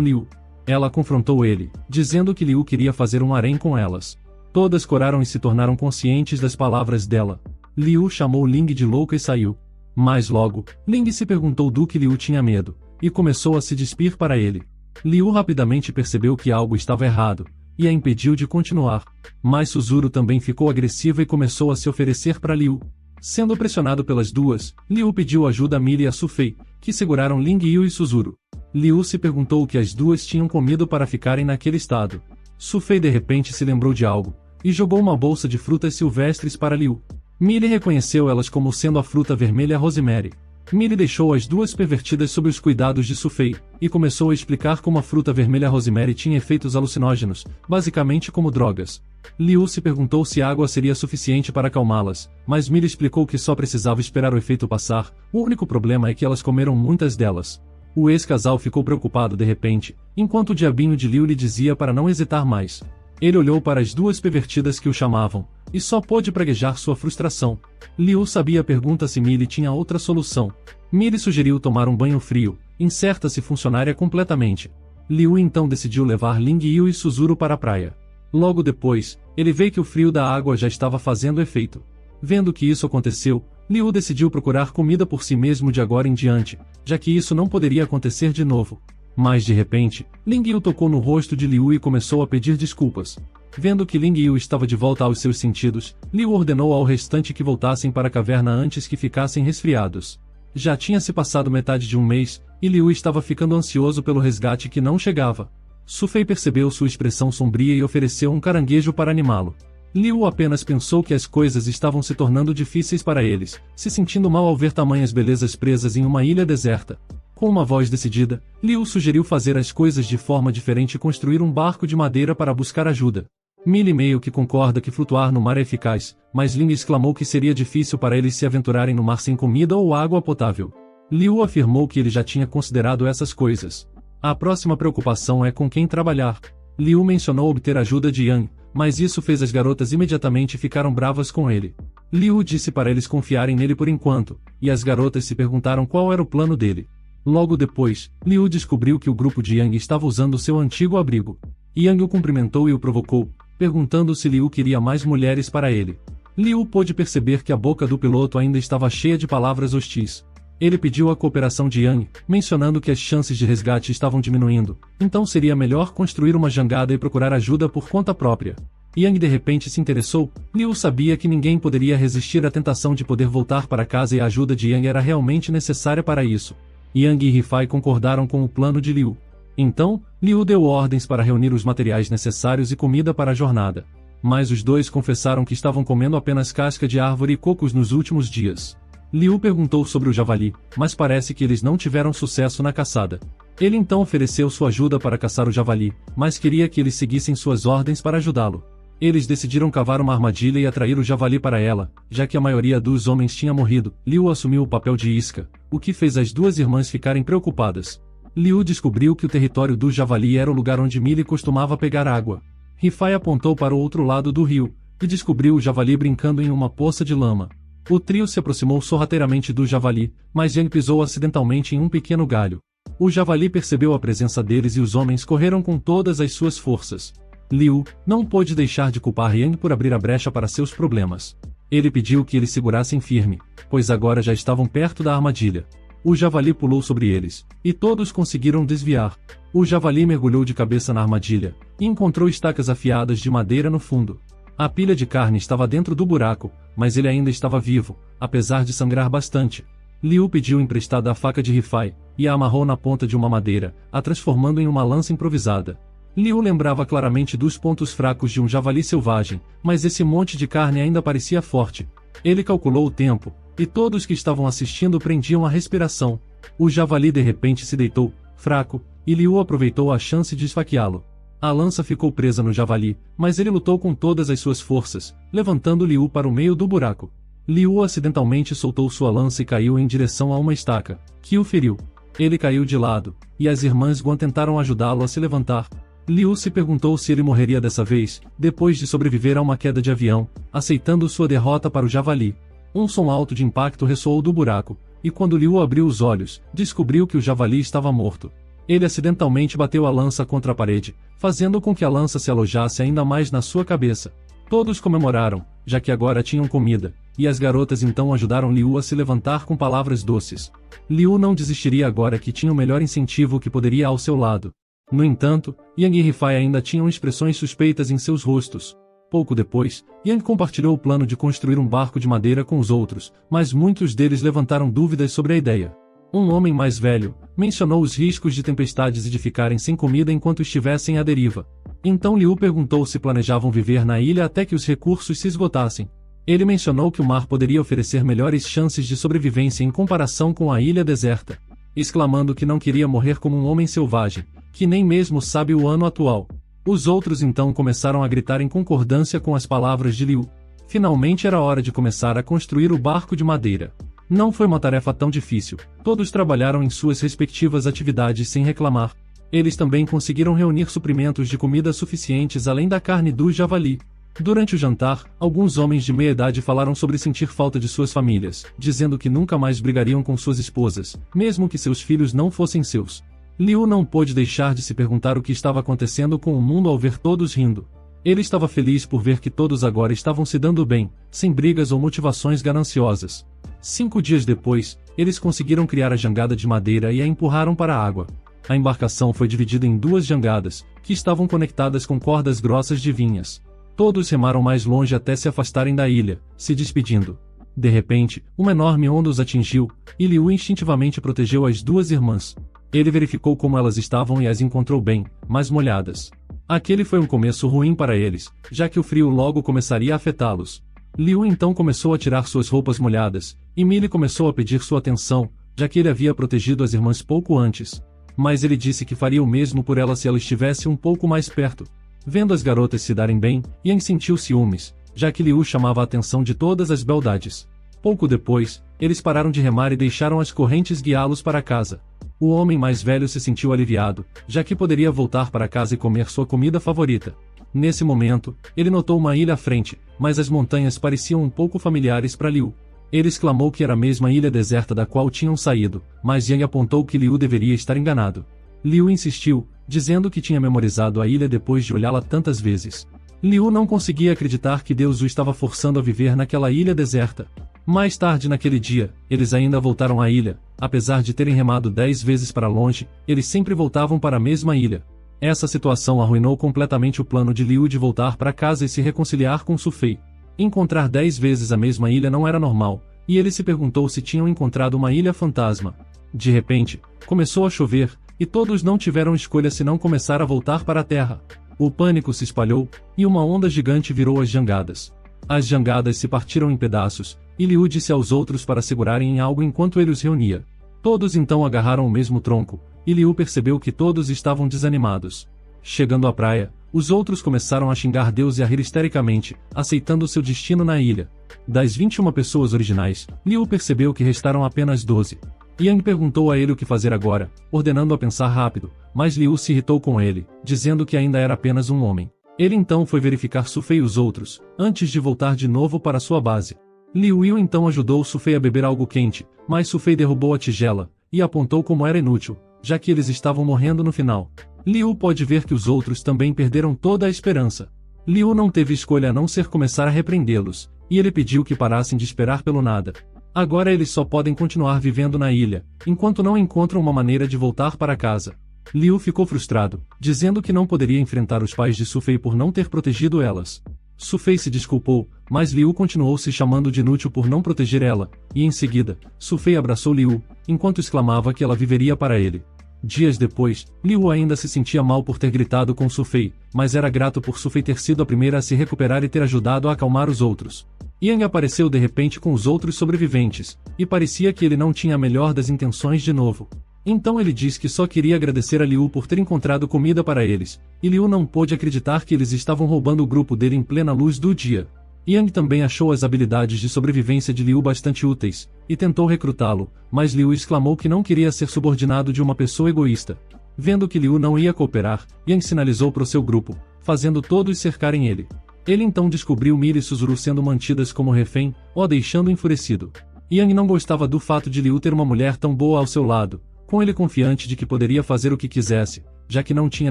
Liu. Ela confrontou ele, dizendo que Liu queria fazer um harém com elas. Todas coraram e se tornaram conscientes das palavras dela. Liu chamou Ling de louca e saiu. Mas logo, Ling se perguntou do que Liu tinha medo, e começou a se despir para ele. Liu rapidamente percebeu que algo estava errado, e a impediu de continuar. Mas Suzuru também ficou agressiva e começou a se oferecer para Liu. Sendo pressionado pelas duas, Liu pediu ajuda a Millie e a Sufei, que seguraram Ling Yu e Suzuru. Liu se perguntou o que as duas tinham comido para ficarem naquele estado. Sufei de repente se lembrou de algo, e jogou uma bolsa de frutas silvestres para Liu. Millie reconheceu elas como sendo a fruta vermelha rosemary. Millie deixou as duas pervertidas sob os cuidados de Sufei, e começou a explicar como a fruta vermelha rosemary tinha efeitos alucinógenos, basicamente como drogas. Liu se perguntou se água seria suficiente para acalmá-las, mas Millie explicou que só precisava esperar o efeito passar, o único problema é que elas comeram muitas delas. O ex-casal ficou preocupado de repente, enquanto o diabinho de Liu lhe dizia para não hesitar mais. Ele olhou para as duas pervertidas que o chamavam, e só pôde praguejar sua frustração. Liu sabia a pergunta se Millie tinha outra solução. Millie sugeriu tomar um banho frio, incerta se funcionaria completamente. Liu então decidiu levar Ling Yu e Suzuru para a praia. Logo depois, ele vê que o frio da água já estava fazendo efeito. Vendo que isso aconteceu, Liu decidiu procurar comida por si mesmo de agora em diante, já que isso não poderia acontecer de novo. Mas de repente, Ling Yu tocou no rosto de Liu e começou a pedir desculpas. Vendo que Ling Yu estava de volta aos seus sentidos, Liu ordenou ao restante que voltassem para a caverna antes que ficassem resfriados. Já tinha se passado metade de um mês, e Liu estava ficando ansioso pelo resgate que não chegava. Sufei percebeu sua expressão sombria e ofereceu um caranguejo para animá-lo. Liu apenas pensou que as coisas estavam se tornando difíceis para eles, se sentindo mal ao ver tamanhas belezas presas em uma ilha deserta. Com uma voz decidida, Liu sugeriu fazer as coisas de forma diferente e construir um barco de madeira para buscar ajuda. Millie meio que concorda que flutuar no mar é eficaz, mas Ling exclamou que seria difícil para eles se aventurarem no mar sem comida ou água potável. Liu afirmou que ele já tinha considerado essas coisas. A próxima preocupação é com quem trabalhar. Liu mencionou obter ajuda de Yang, mas isso fez as garotas imediatamente ficaram bravas com ele. Liu disse para eles confiarem nele por enquanto, e as garotas se perguntaram qual era o plano dele. Logo depois, Liu descobriu que o grupo de Yang estava usando seu antigo abrigo. Yang o cumprimentou e o provocou, perguntando se Liu queria mais mulheres para ele. Liu pôde perceber que a boca do piloto ainda estava cheia de palavras hostis. Ele pediu a cooperação de Yang, mencionando que as chances de resgate estavam diminuindo, então seria melhor construir uma jangada e procurar ajuda por conta própria. Yang de repente se interessou. Liu sabia que ninguém poderia resistir à tentação de poder voltar para casa e a ajuda de Yang era realmente necessária para isso. Yang e Rifai concordaram com o plano de Liu. Então, Liu deu ordens para reunir os materiais necessários e comida para a jornada. Mas os dois confessaram que estavam comendo apenas casca de árvore e cocos nos últimos dias. Liu perguntou sobre o javali, mas parece que eles não tiveram sucesso na caçada. Ele então ofereceu sua ajuda para caçar o javali, mas queria que eles seguissem suas ordens para ajudá-lo. Eles decidiram cavar uma armadilha e atrair o javali para ela, já que a maioria dos homens tinha morrido. Liu assumiu o papel de isca, o que fez as duas irmãs ficarem preocupadas. Liu descobriu que o território do javali era o lugar onde Millie costumava pegar água. Rifai apontou para o outro lado do rio, e descobriu o javali brincando em uma poça de lama. O trio se aproximou sorrateiramente do javali, mas Yang pisou acidentalmente em um pequeno galho. O javali percebeu a presença deles e os homens correram com todas as suas forças. Liu não pôde deixar de culpar Yang por abrir a brecha para seus problemas. Ele pediu que eles segurassem firme, pois agora já estavam perto da armadilha. O javali pulou sobre eles, e todos conseguiram desviar. O javali mergulhou de cabeça na armadilha, e encontrou estacas afiadas de madeira no fundo. A pilha de carne estava dentro do buraco, mas ele ainda estava vivo, apesar de sangrar bastante. Liu pediu emprestada a faca de Rifai, e a amarrou na ponta de uma madeira, a transformando em uma lança improvisada. Liu lembrava claramente dos pontos fracos de um javali selvagem, mas esse monte de carne ainda parecia forte. Ele calculou o tempo, e todos que estavam assistindo prendiam a respiração. O javali de repente se deitou, fraco, e Liu aproveitou a chance de esfaqueá-lo. A lança ficou presa no javali, mas ele lutou com todas as suas forças, levantando Liu para o meio do buraco. Liu acidentalmente soltou sua lança e caiu em direção a uma estaca, que o feriu. Ele caiu de lado, e as irmãs Guan tentaram ajudá-lo a se levantar. Liu se perguntou se ele morreria dessa vez, depois de sobreviver a uma queda de avião, aceitando sua derrota para o javali. Um som alto de impacto ressoou do buraco, e quando Liu abriu os olhos, descobriu que o javali estava morto. Ele acidentalmente bateu a lança contra a parede, fazendo com que a lança se alojasse ainda mais na sua cabeça. Todos comemoraram, já que agora tinham comida, e as garotas então ajudaram Liu a se levantar com palavras doces. Liu não desistiria agora que tinha o melhor incentivo que poderia ao seu lado. No entanto, Yang e Rifai ainda tinham expressões suspeitas em seus rostos. Pouco depois, Yang compartilhou o plano de construir um barco de madeira com os outros, mas muitos deles levantaram dúvidas sobre a ideia. Um homem mais velho mencionou os riscos de tempestades e de ficarem sem comida enquanto estivessem à deriva. Então Liu perguntou se planejavam viver na ilha até que os recursos se esgotassem. Ele mencionou que o mar poderia oferecer melhores chances de sobrevivência em comparação com a ilha deserta, exclamando que não queria morrer como um homem selvagem, que nem mesmo sabe o ano atual. Os outros então começaram a gritar em concordância com as palavras de Liu. Finalmente era hora de começar a construir o barco de madeira. Não foi uma tarefa tão difícil, todos trabalharam em suas respectivas atividades sem reclamar. Eles também conseguiram reunir suprimentos de comida suficientes além da carne do javali. Durante o jantar, alguns homens de meia idade falaram sobre sentir falta de suas famílias, dizendo que nunca mais brigariam com suas esposas, mesmo que seus filhos não fossem seus. Liu não pôde deixar de se perguntar o que estava acontecendo com o mundo ao ver todos rindo. Ele estava feliz por ver que todos agora estavam se dando bem, sem brigas ou motivações gananciosas. 5 dias depois, eles conseguiram criar a jangada de madeira e a empurraram para a água. A embarcação foi dividida em 2 jangadas, que estavam conectadas com cordas grossas de vinhas. Todos remaram mais longe até se afastarem da ilha, se despedindo. De repente, uma enorme onda os atingiu, e Liu instintivamente protegeu as 2 irmãs. Ele verificou como elas estavam e as encontrou bem, mas molhadas. Aquele foi um começo ruim para eles, já que o frio logo começaria a afetá-los. Liu então começou a tirar suas roupas molhadas, e Millie começou a pedir sua atenção, já que ele havia protegido as irmãs pouco antes. Mas ele disse que faria o mesmo por ela se ela estivesse um pouco mais perto. Vendo as garotas se darem bem, Yang sentiu ciúmes, já que Liu chamava a atenção de todas as beldades. Pouco depois, eles pararam de remar e deixaram as correntes guiá-los para casa. O homem mais velho se sentiu aliviado, já que poderia voltar para casa e comer sua comida favorita. Nesse momento, ele notou uma ilha à frente, mas as montanhas pareciam um pouco familiares para Liu. Ele exclamou que era a mesma ilha deserta da qual tinham saído, mas Yang apontou que Liu deveria estar enganado. Liu insistiu, dizendo que tinha memorizado a ilha depois de olhá-la tantas vezes. Liu não conseguia acreditar que Deus o estava forçando a viver naquela ilha deserta. Mais tarde naquele dia, eles ainda voltaram à ilha. Apesar de terem remado 10 vezes para longe, eles sempre voltavam para a mesma ilha. Essa situação arruinou completamente o plano de Liu de voltar para casa e se reconciliar com Su Fei. Encontrar 10 vezes a mesma ilha não era normal, e ele se perguntou se tinham encontrado uma ilha fantasma. De repente, começou a chover, e todos não tiveram escolha senão começar a voltar para a terra. O pânico se espalhou, e uma onda gigante virou as jangadas. As jangadas se partiram em pedaços, e Liu disse aos outros para segurarem em algo enquanto ele os reunia. Todos então agarraram o mesmo tronco, e Liu percebeu que todos estavam desanimados. Chegando à praia, os outros começaram a xingar Deus e a rir histericamente, aceitando seu destino na ilha. Das 21 pessoas originais, Liu percebeu que restaram apenas 12. Yang perguntou a ele o que fazer agora, ordenando-a pensar rápido, mas Liu se irritou com ele, dizendo que ainda era apenas um homem. Ele então foi verificar Su Fei e os outros, antes de voltar de novo para sua base. Liu Yu então ajudou Su Fei a beber algo quente, mas Su Fei derrubou a tigela, e apontou como era inútil, já que eles estavam morrendo no final. Liu pode ver que os outros também perderam toda a esperança. Liu não teve escolha a não ser começar a repreendê-los, e ele pediu que parassem de esperar pelo nada. Agora eles só podem continuar vivendo na ilha, enquanto não encontram uma maneira de voltar para casa. Liu ficou frustrado, dizendo que não poderia enfrentar os pais de Sufei por não ter protegido elas. Sufei se desculpou, mas Liu continuou se chamando de inútil por não proteger ela, e em seguida, Sufei abraçou Liu, enquanto exclamava que ela viveria para ele. Dias depois, Liu ainda se sentia mal por ter gritado com Sufei, mas era grato por Sufei ter sido a primeira a se recuperar e ter ajudado a acalmar os outros. Yang apareceu de repente com os outros sobreviventes, e parecia que ele não tinha a melhor das intenções de novo. Então ele disse que só queria agradecer a Liu por ter encontrado comida para eles, e Liu não pôde acreditar que eles estavam roubando o grupo dele em plena luz do dia. Yang também achou as habilidades de sobrevivência de Liu bastante úteis, e tentou recrutá-lo, mas Liu exclamou que não queria ser subordinado de uma pessoa egoísta. Vendo que Liu não ia cooperar, Yang sinalizou para o seu grupo, fazendo todos cercarem ele. Ele então descobriu Mira e Suzuru sendo mantidas como refém, o deixando enfurecido. Yang não gostava do fato de Liu ter uma mulher tão boa ao seu lado, com ele confiante de que poderia fazer o que quisesse, já que não tinha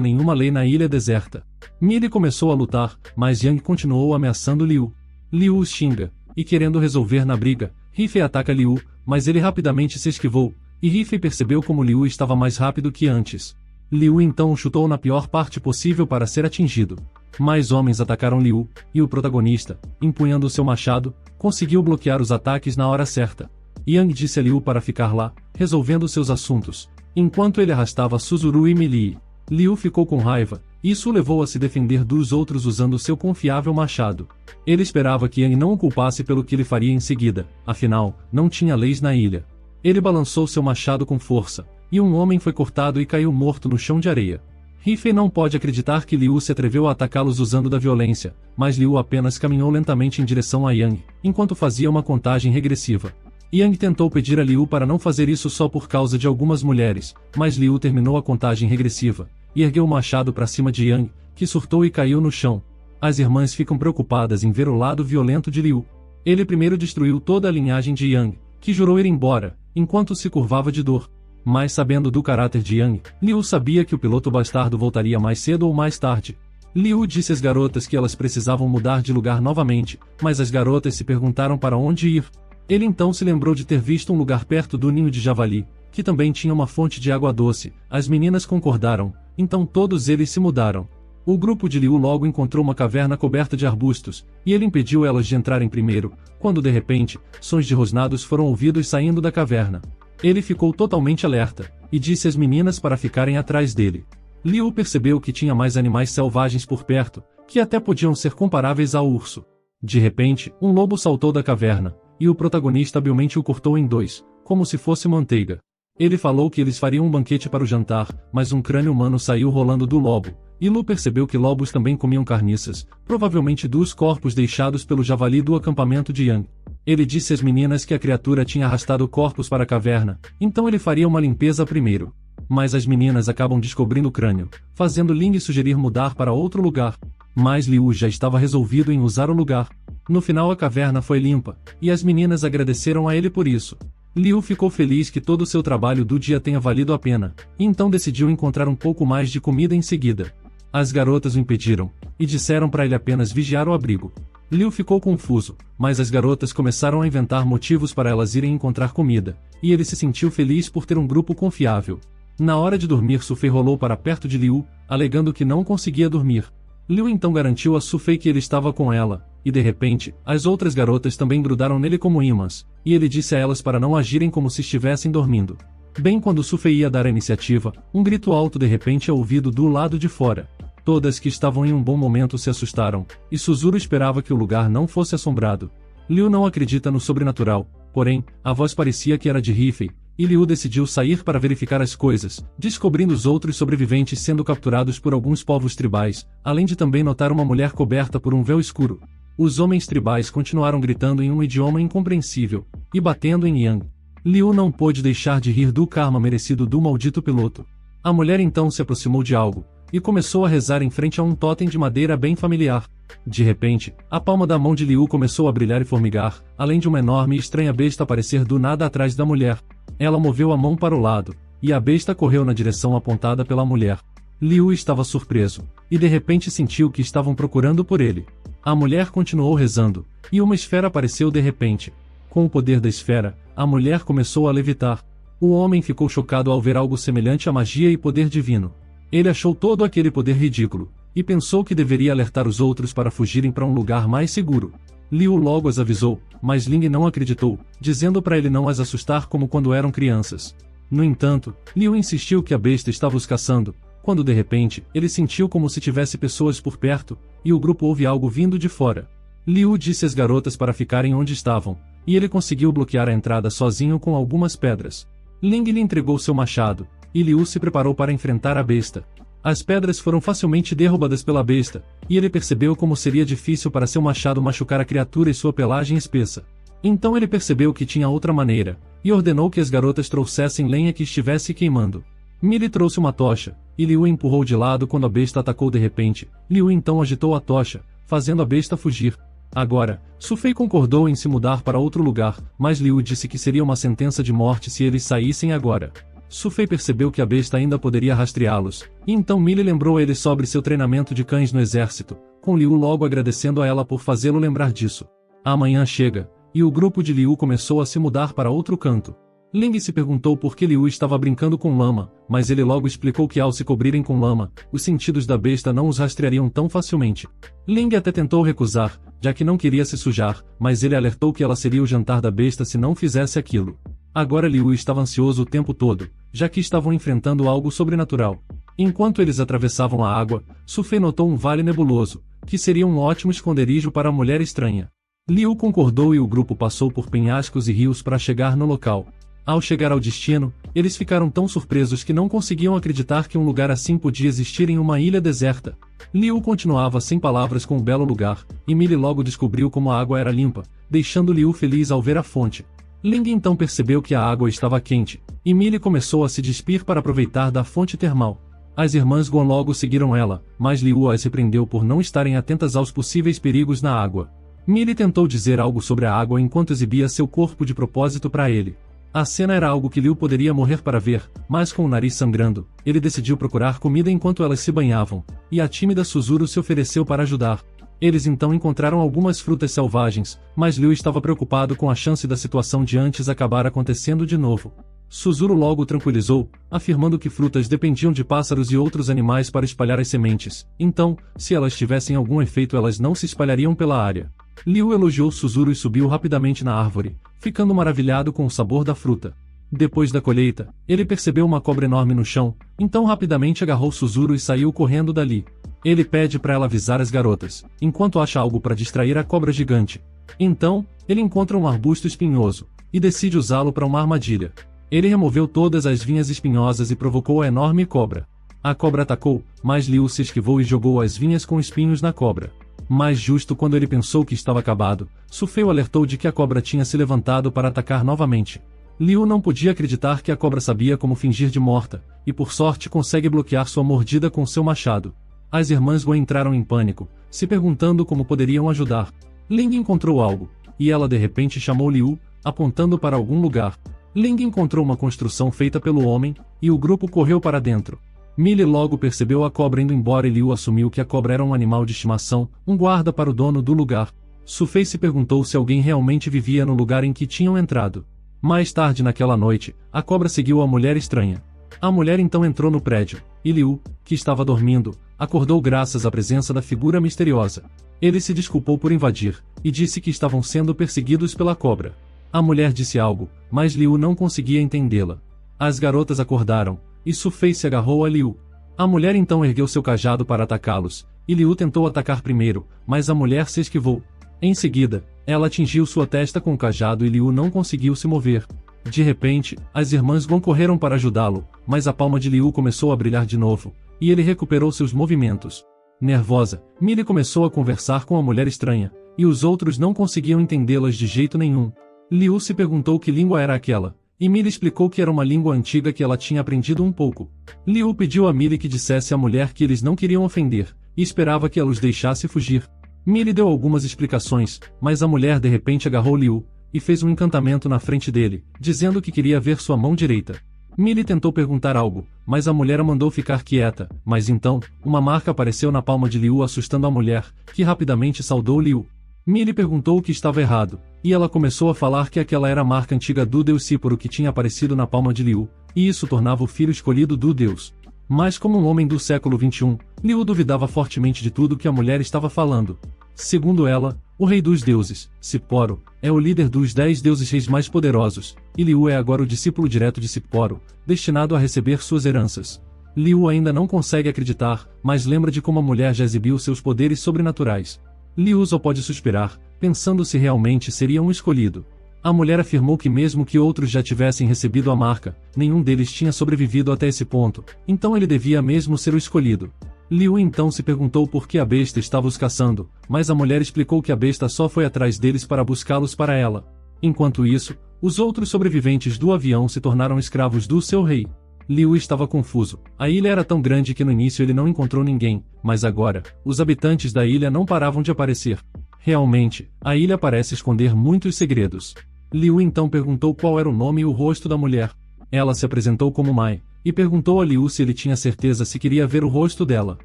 nenhuma lei na ilha deserta. Miri começou a lutar, mas Yang continuou ameaçando Liu. Liu os xinga, e querendo resolver na briga, Rifei ataca Liu, mas ele rapidamente se esquivou, e Rifei percebeu como Liu estava mais rápido que antes. Liu então o chutou na pior parte possível para ser atingido. Mais homens atacaram Liu, e o protagonista, empunhando seu machado, conseguiu bloquear os ataques na hora certa. Yang disse a Liu para ficar lá, resolvendo seus assuntos, enquanto ele arrastava Suzuru e Melee. Liu ficou com raiva, e isso o levou a se defender dos outros usando seu confiável machado. Ele esperava que Yang não o culpasse pelo que ele faria em seguida, afinal, não tinha leis na ilha. Ele balançou seu machado com força, e um homem foi cortado e caiu morto no chão de areia. Rifei não pode acreditar que Liu se atreveu a atacá-los usando da violência, mas Liu apenas caminhou lentamente em direção a Yang, enquanto fazia uma contagem regressiva. Yang tentou pedir a Liu para não fazer isso só por causa de algumas mulheres, mas Liu terminou a contagem regressiva, e ergueu o machado para cima de Yang, que surtou e caiu no chão. As irmãs ficam preocupadas em ver o lado violento de Liu. Ele primeiro destruiu toda a linhagem de Yang, que jurou ir embora, enquanto se curvava de dor. Mas sabendo do caráter de Yang, Liu sabia que o piloto bastardo voltaria mais cedo ou mais tarde. Liu disse às garotas que elas precisavam mudar de lugar novamente, mas as garotas se perguntaram para onde ir. Ele então se lembrou de ter visto um lugar perto do ninho de javali, que também tinha uma fonte de água doce. As meninas concordaram, então todos eles se mudaram. O grupo de Liu logo encontrou uma caverna coberta de arbustos, e ele impediu elas de entrarem primeiro, quando de repente, sons de rosnados foram ouvidos saindo da caverna. Ele ficou totalmente alerta, e disse às meninas para ficarem atrás dele. Liu percebeu que tinha mais animais selvagens por perto, que até podiam ser comparáveis ao urso. De repente, um lobo saltou da caverna, e o protagonista habilmente o cortou em dois, como se fosse manteiga. Ele falou que eles fariam um banquete para o jantar, mas um crânio humano saiu rolando do lobo, e Lu percebeu que lobos também comiam carniças, provavelmente dos corpos deixados pelo javali do acampamento de Yang. Ele disse às meninas que a criatura tinha arrastado corpos para a caverna, então ele faria uma limpeza primeiro. Mas as meninas acabam descobrindo o crânio, fazendo Ling sugerir mudar para outro lugar. Mas Liu já estava resolvido em usar o lugar. No final a caverna foi limpa, e as meninas agradeceram a ele por isso. Liu ficou feliz que todo o seu trabalho do dia tenha valido a pena, e então decidiu encontrar um pouco mais de comida em seguida. As garotas o impediram, e disseram para ele apenas vigiar o abrigo. Liu ficou confuso, mas as garotas começaram a inventar motivos para elas irem encontrar comida, e ele se sentiu feliz por ter um grupo confiável. Na hora de dormir, Sufei rolou para perto de Liu, alegando que não conseguia dormir. Liu então garantiu a Sufei que ele estava com ela, e de repente, as outras garotas também grudaram nele como imãs, e ele disse a elas para não agirem como se estivessem dormindo. Bem quando Sufei ia dar a iniciativa, um grito alto de repente é ouvido do lado de fora. Todas que estavam em um bom momento se assustaram, e Suzuru esperava que o lugar não fosse assombrado. Liu não acredita no sobrenatural, porém, a voz parecia que era de Rifei, e Liu decidiu sair para verificar as coisas, descobrindo os outros sobreviventes sendo capturados por alguns povos tribais, além de também notar uma mulher coberta por um véu escuro. Os homens tribais continuaram gritando em um idioma incompreensível, e batendo em Yang. Liu não pôde deixar de rir do karma merecido do maldito piloto. A mulher então se aproximou de algo, e começou a rezar em frente a um totem de madeira bem familiar. De repente, a palma da mão de Liu começou a brilhar e formigar, além de uma enorme e estranha besta aparecer do nada atrás da mulher. Ela moveu a mão para o lado, e a besta correu na direção apontada pela mulher. Liu estava surpreso, e de repente sentiu que estavam procurando por ele. A mulher continuou rezando, e uma esfera apareceu de repente. Com o poder da esfera, a mulher começou a levitar. O homem ficou chocado ao ver algo semelhante a magia e poder divino. Ele achou todo aquele poder ridículo, e pensou que deveria alertar os outros para fugirem para um lugar mais seguro. Liu logo as avisou, mas Ling não acreditou, dizendo para ele não as assustar como quando eram crianças. No entanto, Liu insistiu que a besta estava os caçando, quando de repente, ele sentiu como se tivesse pessoas por perto, e o grupo ouve algo vindo de fora. Liu disse às garotas para ficarem onde estavam, e ele conseguiu bloquear a entrada sozinho com algumas pedras. Ling lhe entregou seu machado, e Liu se preparou para enfrentar a besta. As pedras foram facilmente derrubadas pela besta, e ele percebeu como seria difícil para seu machado machucar a criatura e sua pelagem espessa. Então ele percebeu que tinha outra maneira, e ordenou que as garotas trouxessem lenha que estivesse queimando. Millie trouxe uma tocha, e Liu empurrou de lado quando a besta atacou de repente. Liu então agitou a tocha, fazendo a besta fugir. Agora, Su Fei concordou em se mudar para outro lugar, mas Liu disse que seria uma sentença de morte se eles saíssem agora. Su Fei percebeu que a besta ainda poderia rastreá-los, e então Millie lembrou ele sobre seu treinamento de cães no exército, com Liu logo agradecendo a ela por fazê-lo lembrar disso. A manhã chega, e o grupo de Liu começou a se mudar para outro canto. Ling se perguntou por que Liu estava brincando com lama, mas ele logo explicou que ao se cobrirem com lama, os sentidos da besta não os rastreariam tão facilmente. Ling até tentou recusar, já que não queria se sujar, mas ele alertou que ela seria o jantar da besta se não fizesse aquilo. Agora Liu estava ansioso o tempo todo, já que estavam enfrentando algo sobrenatural. Enquanto eles atravessavam a água, Su Fei notou um vale nebuloso, que seria um ótimo esconderijo para a mulher estranha. Liu concordou e o grupo passou por penhascos e rios para chegar no local. Ao chegar ao destino, eles ficaram tão surpresos que não conseguiam acreditar que um lugar assim podia existir em uma ilha deserta. Liu continuava sem palavras com o belo lugar, e Millie logo descobriu como a água era limpa, deixando Liu feliz ao ver a fonte. Ling então percebeu que a água estava quente, e Millie começou a se despir para aproveitar da fonte termal. As irmãs Guan logo seguiram ela, mas Liu as repreendeu por não estarem atentas aos possíveis perigos na água. Millie tentou dizer algo sobre a água enquanto exibia seu corpo de propósito para ele. A cena era algo que Liu poderia morrer para ver, mas com o nariz sangrando, ele decidiu procurar comida enquanto elas se banhavam, e a tímida Suzuru se ofereceu para ajudar. Eles então encontraram algumas frutas selvagens, mas Liu estava preocupado com a chance da situação de antes acabar acontecendo de novo. Suzuru logo tranquilizou, afirmando que frutas dependiam de pássaros e outros animais para espalhar as sementes, então, se elas tivessem algum efeito elas não se espalhariam pela área. Liu elogiou Suzuru e subiu rapidamente na árvore, ficando maravilhado com o sabor da fruta. Depois da colheita, ele percebeu uma cobra enorme no chão, então rapidamente agarrou Suzuru e saiu correndo dali. Ele pede para ela avisar as garotas, enquanto acha algo para distrair a cobra gigante. Então, ele encontra um arbusto espinhoso, e decide usá-lo para uma armadilha. Ele removeu todas as vinhas espinhosas e provocou a enorme cobra. A cobra atacou, mas Liu se esquivou e jogou as vinhas com espinhos na cobra. Mas justo quando ele pensou que estava acabado, Su Fei o alertou de que a cobra tinha se levantado para atacar novamente. Liu não podia acreditar que a cobra sabia como fingir de morta, e por sorte consegue bloquear sua mordida com seu machado. As irmãs Guan entraram em pânico, se perguntando como poderiam ajudar. Ling encontrou algo, e ela de repente chamou Liu, apontando para algum lugar. Ling encontrou uma construção feita pelo homem, e o grupo correu para dentro. Millie logo percebeu a cobra indo embora e Liu assumiu que a cobra era um animal de estimação, um guarda para o dono do lugar. Su Fei se perguntou se alguém realmente vivia no lugar em que tinham entrado. Mais tarde naquela noite, a cobra seguiu a mulher estranha. A mulher então entrou no prédio, e Liu, que estava dormindo, acordou graças à presença da figura misteriosa. Ele se desculpou por invadir, e disse que estavam sendo perseguidos pela cobra. A mulher disse algo, mas Liu não conseguia entendê-la. As garotas acordaram, e Su Fei se agarrou a Liu. A mulher então ergueu seu cajado para atacá-los, e Liu tentou atacar primeiro, mas a mulher se esquivou. Em seguida, ela atingiu sua testa com o cajado e Liu não conseguiu se mover. De repente, as irmãs Guan correram para ajudá-lo, mas a palma de Liu começou a brilhar de novo, e ele recuperou seus movimentos. Nervosa, Millie começou a conversar com a mulher estranha, e os outros não conseguiam entendê-las de jeito nenhum. Liu se perguntou que língua era aquela, e Millie explicou que era uma língua antiga que ela tinha aprendido um pouco. Liu pediu a Millie que dissesse à mulher que eles não queriam ofender, e esperava que ela os deixasse fugir. Millie deu algumas explicações, mas a mulher de repente agarrou Liu, e fez um encantamento na frente dele, dizendo que queria ver sua mão direita. Millie tentou perguntar algo, mas a mulher a mandou ficar quieta, mas então, uma marca apareceu na palma de Liu assustando a mulher, que rapidamente saudou Liu. Millie perguntou o que estava errado, e ela começou a falar que aquela era a marca antiga do deus Síporo que tinha aparecido na palma de Liu, e isso tornava o filho escolhido do deus. Mas como um homem do século XXI, Liu duvidava fortemente de tudo que a mulher estava falando. Segundo ela, o rei dos deuses, Síporo, é o líder dos 10 deuses reis mais poderosos, e Liu é agora o discípulo direto de Síporo, destinado a receber suas heranças. Liu ainda não consegue acreditar, mas lembra de como a mulher já exibiu seus poderes sobrenaturais. Liu só pode suspirar, pensando se realmente seria um escolhido. A mulher afirmou que mesmo que outros já tivessem recebido a marca, nenhum deles tinha sobrevivido até esse ponto, então ele devia mesmo ser o escolhido. Liu então se perguntou por que a besta estava os caçando, mas a mulher explicou que a besta só foi atrás deles para buscá-los para ela. Enquanto isso, os outros sobreviventes do avião se tornaram escravos do seu rei. Liu estava confuso. A ilha era tão grande que no início ele não encontrou ninguém, mas agora, os habitantes da ilha não paravam de aparecer. Realmente, a ilha parece esconder muitos segredos. Liu então perguntou qual era o nome e o rosto da mulher. Ela se apresentou como Mai, e perguntou a Liu se ele tinha certeza se queria ver o rosto dela.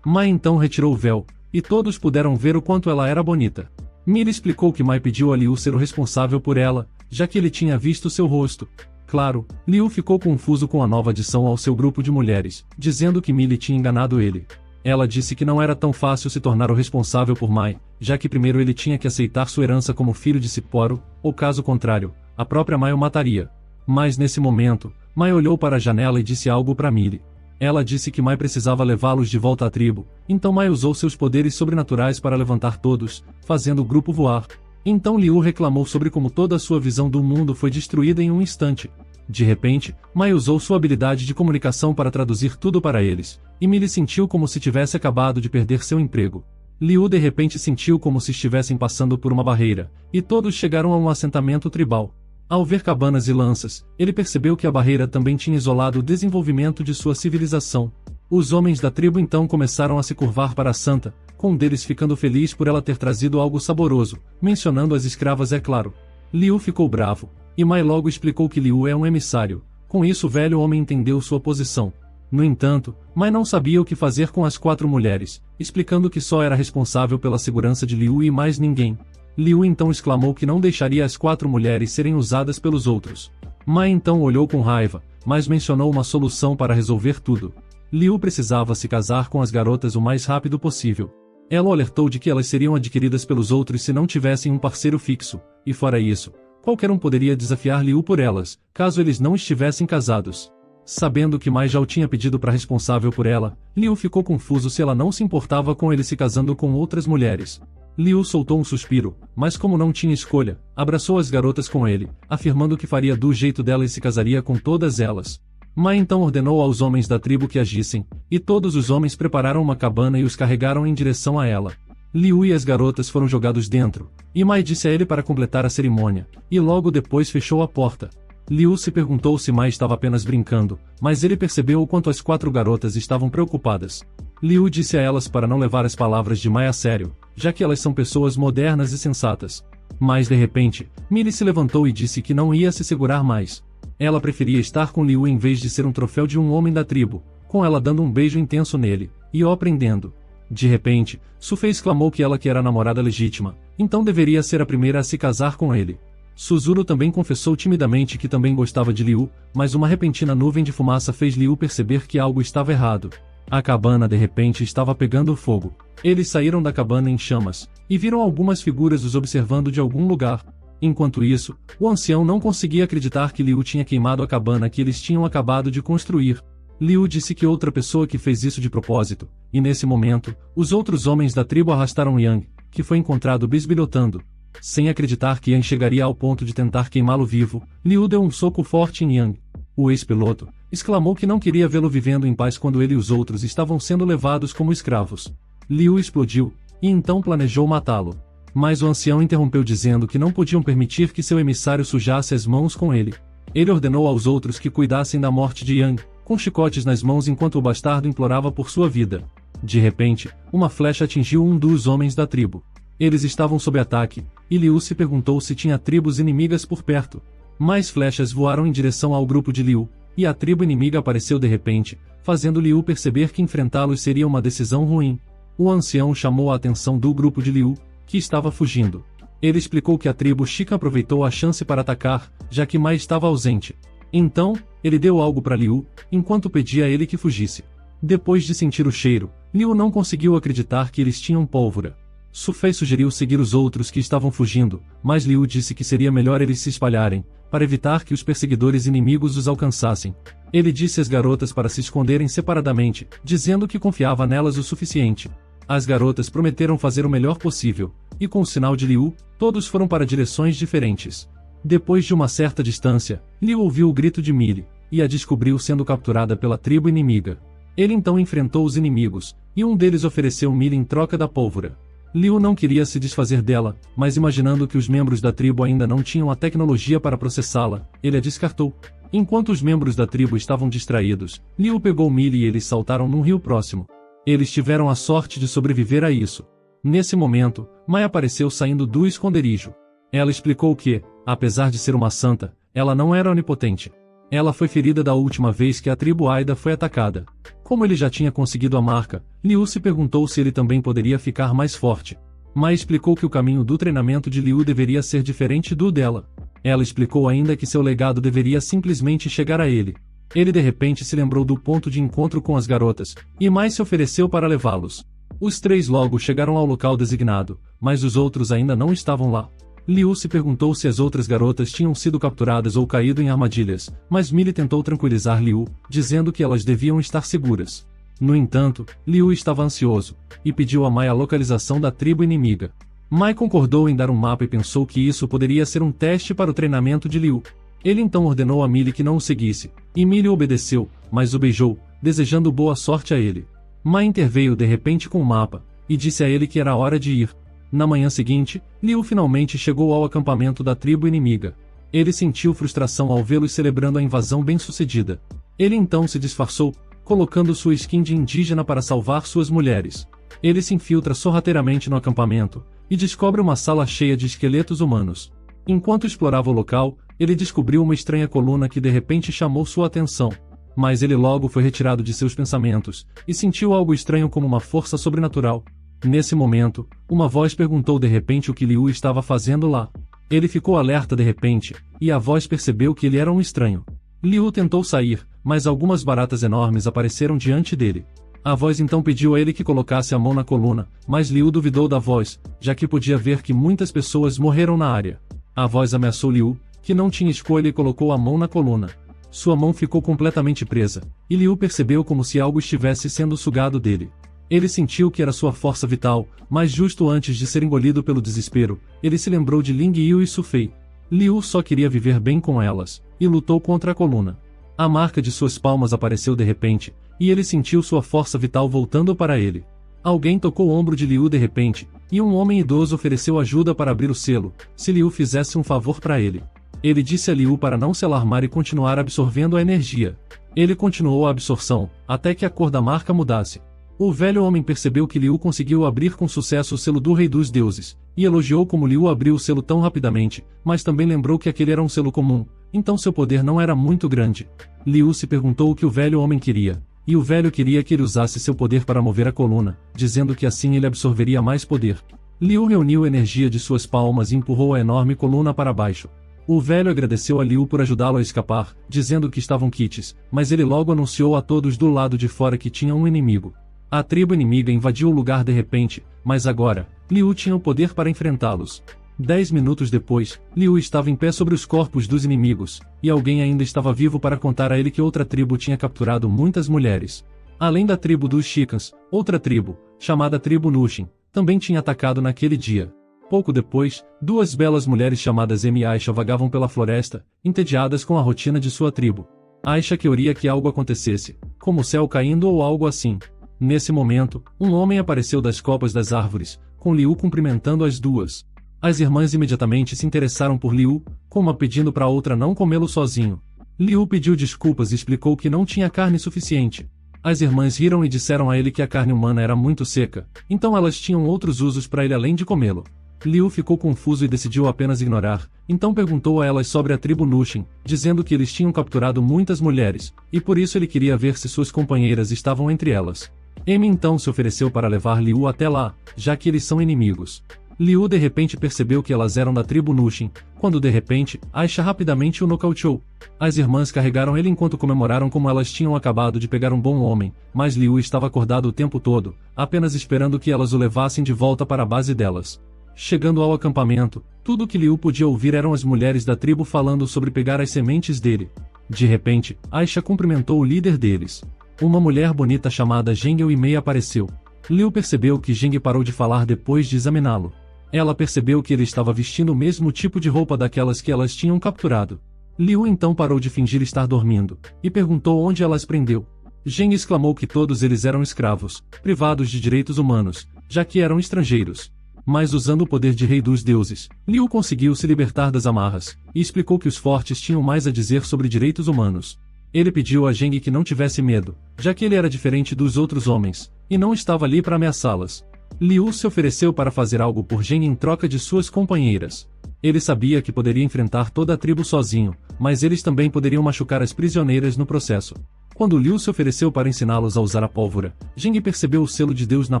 Mai então retirou o véu, e todos puderam ver o quanto ela era bonita. Millie explicou que Mai pediu a Liu ser o responsável por ela, já que ele tinha visto seu rosto. Claro, Liu ficou confuso com a nova adição ao seu grupo de mulheres, dizendo que Millie tinha enganado ele. Ela disse que não era tão fácil se tornar o responsável por Mai, já que primeiro ele tinha que aceitar sua herança como filho de Síporo, ou caso contrário, a própria Mai o mataria. Mas nesse momento, Mai olhou para a janela e disse algo para Millie. Ela disse que Mai precisava levá-los de volta à tribo, então Mai usou seus poderes sobrenaturais para levantar todos, fazendo o grupo voar. Então Liu reclamou sobre como toda a sua visão do mundo foi destruída em um instante. De repente, Mai usou sua habilidade de comunicação para traduzir tudo para eles, e Millie sentiu como se tivesse acabado de perder seu emprego. Liu de repente sentiu como se estivessem passando por uma barreira, e todos chegaram a um assentamento tribal. Ao ver cabanas e lanças, ele percebeu que a barreira também tinha isolado o desenvolvimento de sua civilização. Os homens da tribo então começaram a se curvar para a santa, com um deles ficando feliz por ela ter trazido algo saboroso, mencionando as escravas, é claro. Liu ficou bravo, e Mai logo explicou que Liu é um emissário. Com isso o velho homem entendeu sua posição. No entanto, Mai não sabia o que fazer com as 4 mulheres, explicando que só era responsável pela segurança de Liu e mais ninguém. Liu então exclamou que não deixaria as 4 mulheres serem usadas pelos outros. Mai então olhou com raiva, mas mencionou uma solução para resolver tudo. Liu precisava se casar com as garotas o mais rápido possível. Ela o alertou de que elas seriam adquiridas pelos outros se não tivessem um parceiro fixo, e fora isso, qualquer um poderia desafiar Liu por elas, caso eles não estivessem casados. Sabendo que Mai já o tinha pedido para responsável por ela, Liu ficou confuso se ela não se importava com ele se casando com outras mulheres. Liu soltou um suspiro, mas como não tinha escolha, abraçou as garotas com ele, afirmando que faria do jeito dela e se casaria com todas elas. Mai então ordenou aos homens da tribo que agissem, e todos os homens prepararam uma cabana e os carregaram em direção a ela. Liu e as garotas foram jogados dentro, e Mai disse a ele para completar a cerimônia, e logo depois fechou a porta. Liu se perguntou se Mai estava apenas brincando, mas ele percebeu o quanto as 4 garotas estavam preocupadas. Liu disse a elas para não levar as palavras de Mai a sério, já que elas são pessoas modernas e sensatas. Mas de repente, Millie se levantou e disse que não ia se segurar mais. Ela preferia estar com Liu em vez de ser um troféu de um homem da tribo, com ela dando um beijo intenso nele, e o aprendendo. De repente, Sufei exclamou que ela que era a namorada legítima, então deveria ser a primeira a se casar com ele. Suzuru também confessou timidamente que também gostava de Liu, mas uma repentina nuvem de fumaça fez Liu perceber que algo estava errado. A cabana de repente estava pegando fogo. Eles saíram da cabana em chamas, e viram algumas figuras os observando de algum lugar. Enquanto isso, o ancião não conseguia acreditar que Liu tinha queimado a cabana que eles tinham acabado de construir. Liu disse que outra pessoa que fez isso de propósito, e nesse momento, os outros homens da tribo arrastaram Yang, que foi encontrado bisbilhotando. Sem acreditar que Yang chegaria ao ponto de tentar queimá-lo vivo, Liu deu um soco forte em Yang. O ex-piloto exclamou que não queria vê-lo vivendo em paz quando ele e os outros estavam sendo levados como escravos. Liu explodiu, e então planejou matá-lo. Mas o ancião interrompeu dizendo que não podiam permitir que seu emissário sujasse as mãos com ele. Ele ordenou aos outros que cuidassem da morte de Yang, com chicotes nas mãos enquanto o bastardo implorava por sua vida. De repente, uma flecha atingiu um dos homens da tribo. Eles estavam sob ataque, e Liu se perguntou se tinha tribos inimigas por perto. Mais flechas voaram em direção ao grupo de Liu, e a tribo inimiga apareceu de repente, fazendo Liu perceber que enfrentá-los seria uma decisão ruim. O ancião chamou a atenção do grupo de Liu, que estava fugindo. Ele explicou que a tribo Chica aproveitou a chance para atacar, já que Mai estava ausente. Então, ele deu algo para Liu, enquanto pedia a ele que fugisse. Depois de sentir o cheiro, Liu não conseguiu acreditar que eles tinham pólvora. Su Fei sugeriu seguir os outros que estavam fugindo, mas Liu disse que seria melhor eles se espalharem, para evitar que os perseguidores inimigos os alcançassem. Ele disse às garotas para se esconderem separadamente, dizendo que confiava nelas o suficiente. As garotas prometeram fazer o melhor possível, e com o sinal de Liu, todos foram para direções diferentes. Depois de uma certa distância, Liu ouviu o grito de Millie, e a descobriu sendo capturada pela tribo inimiga. Ele então enfrentou os inimigos, e um deles ofereceu Millie em troca da pólvora. Liu não queria se desfazer dela, mas imaginando que os membros da tribo ainda não tinham a tecnologia para processá-la, ele a descartou. Enquanto os membros da tribo estavam distraídos, Liu pegou Millie e eles saltaram num rio próximo. Eles tiveram a sorte de sobreviver a isso. Nesse momento, Mai apareceu saindo do esconderijo. Ela explicou que, apesar de ser uma santa, ela não era onipotente. Ela foi ferida da última vez que a tribo Aida foi atacada. Como ele já tinha conseguido a marca, Liu se perguntou se ele também poderia ficar mais forte. Mai explicou que o caminho do treinamento de Liu deveria ser diferente do dela. Ela explicou ainda que seu legado deveria simplesmente chegar a ele. Ele de repente se lembrou do ponto de encontro com as garotas, e Mai se ofereceu para levá-los. Os três logo chegaram ao local designado, mas os outros ainda não estavam lá. Liu se perguntou se as outras garotas tinham sido capturadas ou caído em armadilhas, mas Millie tentou tranquilizar Liu, dizendo que elas deviam estar seguras. No entanto, Liu estava ansioso, e pediu a Mai a localização da tribo inimiga. Mai concordou em dar um mapa e pensou que isso poderia ser um teste para o treinamento de Liu. Ele então ordenou a Millie que não o seguisse, e Millie obedeceu, mas o beijou, desejando boa sorte a ele. Mai interveio de repente com o mapa, e disse a ele que era hora de ir. Na manhã seguinte, Liu finalmente chegou ao acampamento da tribo inimiga. Ele sentiu frustração ao vê-los celebrando a invasão bem-sucedida. Ele então se disfarçou, colocando sua skin de indígena para salvar suas mulheres. Ele se infiltra sorrateiramente no acampamento, e descobre uma sala cheia de esqueletos humanos. Enquanto explorava o local, ele descobriu uma estranha coluna que de repente chamou sua atenção. Mas ele logo foi retirado de seus pensamentos, e sentiu algo estranho como uma força sobrenatural. Nesse momento, uma voz perguntou de repente o que Liu estava fazendo lá. Ele ficou alerta de repente, e a voz percebeu que ele era um estranho. Liu tentou sair, mas algumas baratas enormes apareceram diante dele. A voz então pediu a ele que colocasse a mão na coluna, mas Liu duvidou da voz, já que podia ver que muitas pessoas morreram na área. A voz ameaçou Liu, que não tinha escolha e colocou a mão na coluna. Sua mão ficou completamente presa, e Liu percebeu como se algo estivesse sendo sugado dele. Ele sentiu que era sua força vital, mas justo antes de ser engolido pelo desespero, ele se lembrou de Ling Yu e Su Fei. Liu só queria viver bem com elas, e lutou contra a coluna. A marca de suas palmas apareceu de repente, e ele sentiu sua força vital voltando para ele. Alguém tocou o ombro de Liu de repente, e um homem idoso ofereceu ajuda para abrir o selo, se Liu fizesse um favor para ele. Ele disse a Liu para não se alarmar e continuar absorvendo a energia. Ele continuou a absorção, até que a cor da marca mudasse. O velho homem percebeu que Liu conseguiu abrir com sucesso o selo do Rei dos Deuses, e elogiou como Liu abriu o selo tão rapidamente, mas também lembrou que aquele era um selo comum, então seu poder não era muito grande. Liu se perguntou o que o velho homem queria, e o velho queria que ele usasse seu poder para mover a coluna, dizendo que assim ele absorveria mais poder. Liu reuniu a energia de suas palmas e empurrou a enorme coluna para baixo. O velho agradeceu a Liu por ajudá-lo a escapar, dizendo que estavam quites, mas ele logo anunciou a todos do lado de fora que tinha um inimigo. A tribo inimiga invadiu o lugar de repente, mas agora, Liu tinha o poder para enfrentá-los. 10 minutos depois, Liu estava em pé sobre os corpos dos inimigos, e alguém ainda estava vivo para contar a ele que outra tribo tinha capturado muitas mulheres. Além da tribo dos Chicans, outra tribo, chamada tribo Nushin, também tinha atacado naquele dia. Pouco depois, duas belas mulheres chamadas Emi e Aisha vagavam pela floresta, entediadas com a rotina de sua tribo. Aisha queria que algo acontecesse, como o céu caindo ou algo assim. Nesse momento, um homem apareceu das copas das árvores, com Liu cumprimentando as duas. As irmãs imediatamente se interessaram por Liu, com uma pedindo para a outra não comê-lo sozinho. Liu pediu desculpas e explicou que não tinha carne suficiente. As irmãs riram e disseram a ele que a carne humana era muito seca, então elas tinham outros usos para ele além de comê-lo. Liu ficou confuso e decidiu apenas ignorar, então perguntou a elas sobre a tribo Nushin, dizendo que eles tinham capturado muitas mulheres, e por isso ele queria ver se suas companheiras estavam entre elas. Emi então se ofereceu para levar Liu até lá, já que eles são inimigos. Liu de repente percebeu que elas eram da tribo Nushin, quando de repente, Aisha rapidamente o nocauteou. As irmãs carregaram ele enquanto comemoraram como elas tinham acabado de pegar um bom homem, mas Liu estava acordado o tempo todo, apenas esperando que elas o levassem de volta para a base delas. Chegando ao acampamento, tudo o que Liu podia ouvir eram as mulheres da tribo falando sobre pegar as sementes dele. De repente, Aisha cumprimentou o líder deles. Uma mulher bonita chamada Zheng Weimei apareceu. Liu percebeu que Zheng parou de falar depois de examiná-lo. Ela percebeu que ele estava vestindo o mesmo tipo de roupa daquelas que elas tinham capturado. Liu então parou de fingir estar dormindo, e perguntou onde ela as prendeu. Zheng exclamou que todos eles eram escravos, privados de direitos humanos, já que eram estrangeiros. Mas usando o poder de rei dos deuses, Liu conseguiu se libertar das amarras, e explicou que os fortes tinham mais a dizer sobre direitos humanos. Ele pediu a Zheng que não tivesse medo, já que ele era diferente dos outros homens, e não estava ali para ameaçá-las. Liu se ofereceu para fazer algo por Zheng em troca de suas companheiras. Ele sabia que poderia enfrentar toda a tribo sozinho, mas eles também poderiam machucar as prisioneiras no processo. Quando Liu se ofereceu para ensiná-los a usar a pólvora, Zheng percebeu o selo de Deus na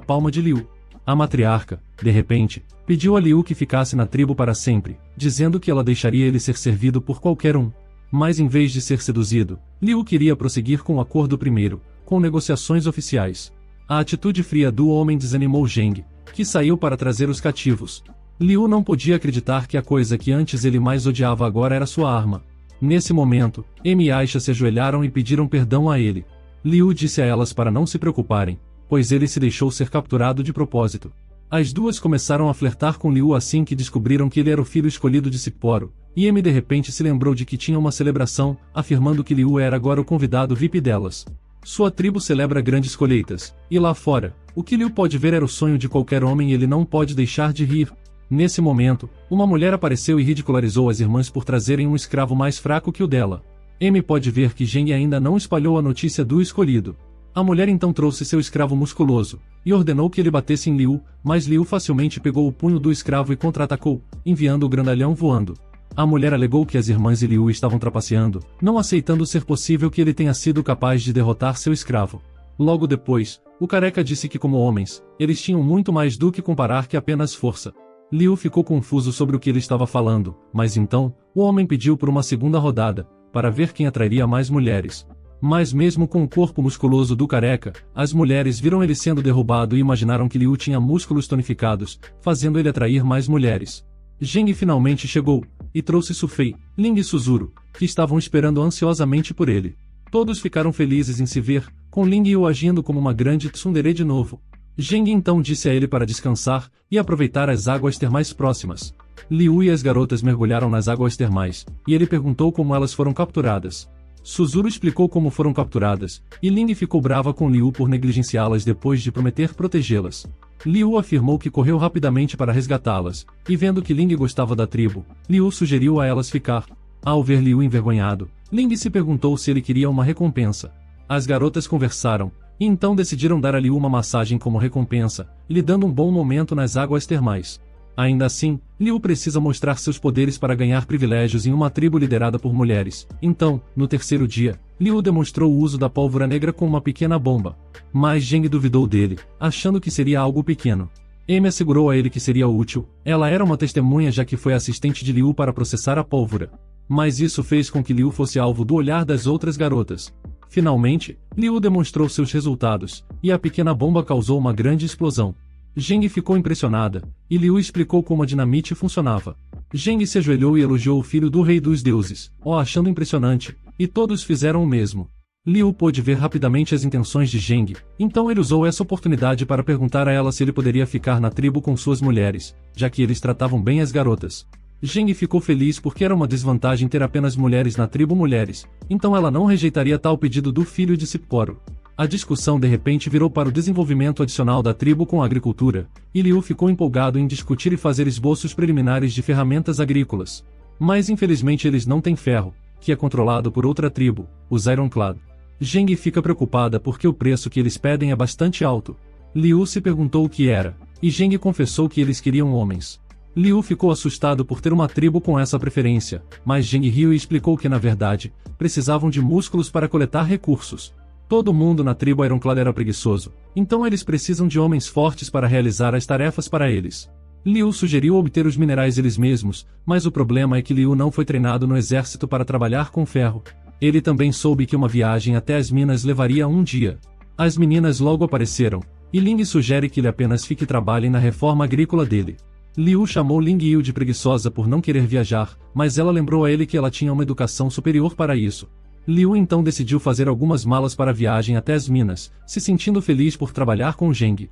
palma de Liu. A matriarca, de repente, pediu a Liu que ficasse na tribo para sempre, dizendo que ela deixaria ele ser servido por qualquer um. Mas em vez de ser seduzido, Liu queria prosseguir com o acordo primeiro, com negociações oficiais. A atitude fria do homem desanimou Zheng, que saiu para trazer os cativos. Liu não podia acreditar que a coisa que antes ele mais odiava agora era sua arma. Nesse momento, Emi e Aisha se ajoelharam e pediram perdão a ele. Liu disse a elas para não se preocuparem, pois ele se deixou ser capturado de propósito. As duas começaram a flertar com Liu assim que descobriram que ele era o filho escolhido de Sipporo, e Emi de repente se lembrou de que tinha uma celebração, afirmando que Liu era agora o convidado VIP delas. Sua tribo celebra grandes colheitas, e lá fora, o que Liu pode ver era o sonho de qualquer homem e ele não pode deixar de rir. Nesse momento, uma mulher apareceu e ridicularizou as irmãs por trazerem um escravo mais fraco que o dela. Emi pode ver que Zheng ainda não espalhou a notícia do escolhido. A mulher então trouxe seu escravo musculoso, e ordenou que ele batesse em Liu, mas Liu facilmente pegou o punho do escravo e contra-atacou, enviando o grandalhão voando. A mulher alegou que as irmãs e Liu estavam trapaceando, não aceitando ser possível que ele tenha sido capaz de derrotar seu escravo. Logo depois, o careca disse que como homens, eles tinham muito mais do que comparar que apenas força. Liu ficou confuso sobre o que ele estava falando, mas então, o homem pediu por uma segunda rodada, para ver quem atrairia mais mulheres. Mas mesmo com o corpo musculoso do careca, as mulheres viram ele sendo derrubado e imaginaram que Liu tinha músculos tonificados, fazendo ele atrair mais mulheres. Zheng finalmente chegou, e trouxe Sufei, Ling e Suzuru, que estavam esperando ansiosamente por ele. Todos ficaram felizes em se ver, com Ling Yu agindo como uma grande tsundere de novo. Zheng então disse a ele para descansar, e aproveitar as águas termais próximas. Liu e as garotas mergulharam nas águas termais, e ele perguntou como elas foram capturadas. Suzuru explicou como foram capturadas, e Ling ficou brava com Liu por negligenciá-las depois de prometer protegê-las. Liu afirmou que correu rapidamente para resgatá-las, e vendo que Ling gostava da tribo, Liu sugeriu a elas ficar. Ao ver Liu envergonhado, Ling se perguntou se ele queria uma recompensa. As garotas conversaram, e então decidiram dar a Liu uma massagem como recompensa, lhe dando um bom momento nas águas termais. Ainda assim, Liu precisa mostrar seus poderes para ganhar privilégios em uma tribo liderada por mulheres. Então, no terceiro dia, Liu demonstrou o uso da pólvora negra com uma pequena bomba. Mas Zheng duvidou dele, achando que seria algo pequeno. Emi assegurou a ele que seria útil, ela era uma testemunha já que foi assistente de Liu para processar a pólvora. Mas isso fez com que Liu fosse alvo do olhar das outras garotas. Finalmente, Liu demonstrou seus resultados, e a pequena bomba causou uma grande explosão. Zheng ficou impressionada, e Liu explicou como a dinamite funcionava. Zheng se ajoelhou e elogiou o filho do rei dos deuses, o achando impressionante, e todos fizeram o mesmo. Liu pôde ver rapidamente as intenções de Zheng, então ele usou essa oportunidade para perguntar a ela se ele poderia ficar na tribo com suas mulheres, já que eles tratavam bem as garotas. Zheng ficou feliz porque era uma desvantagem ter apenas mulheres na tribo mulheres, então ela não rejeitaria tal pedido do filho de Sipporo. A discussão de repente virou para o desenvolvimento adicional da tribo com a agricultura, e Liu ficou empolgado em discutir e fazer esboços preliminares de ferramentas agrícolas. Mas infelizmente eles não têm ferro, que é controlado por outra tribo, os Ironclad. Zheng fica preocupada porque o preço que eles pedem é bastante alto. Liu se perguntou o que era, e Zheng confessou que eles queriam homens. Liu ficou assustado por ter uma tribo com essa preferência, mas Zheng riu e explicou que na verdade, precisavam de músculos para coletar recursos. Todo mundo na tribo Ironclad era preguiçoso, então eles precisam de homens fortes para realizar as tarefas para eles. Liu sugeriu obter os minerais eles mesmos, mas o problema é que Liu não foi treinado no exército para trabalhar com ferro. Ele também soube que uma viagem até as minas levaria um dia. As meninas logo apareceram, e Ling sugere que ele apenas fique e trabalhe na reforma agrícola dele. Liu chamou Ling Yu de preguiçosa por não querer viajar, mas ela lembrou a ele que ela tinha uma educação superior para isso. Liu então decidiu fazer algumas malas para a viagem até as minas, se sentindo feliz por trabalhar com Zheng.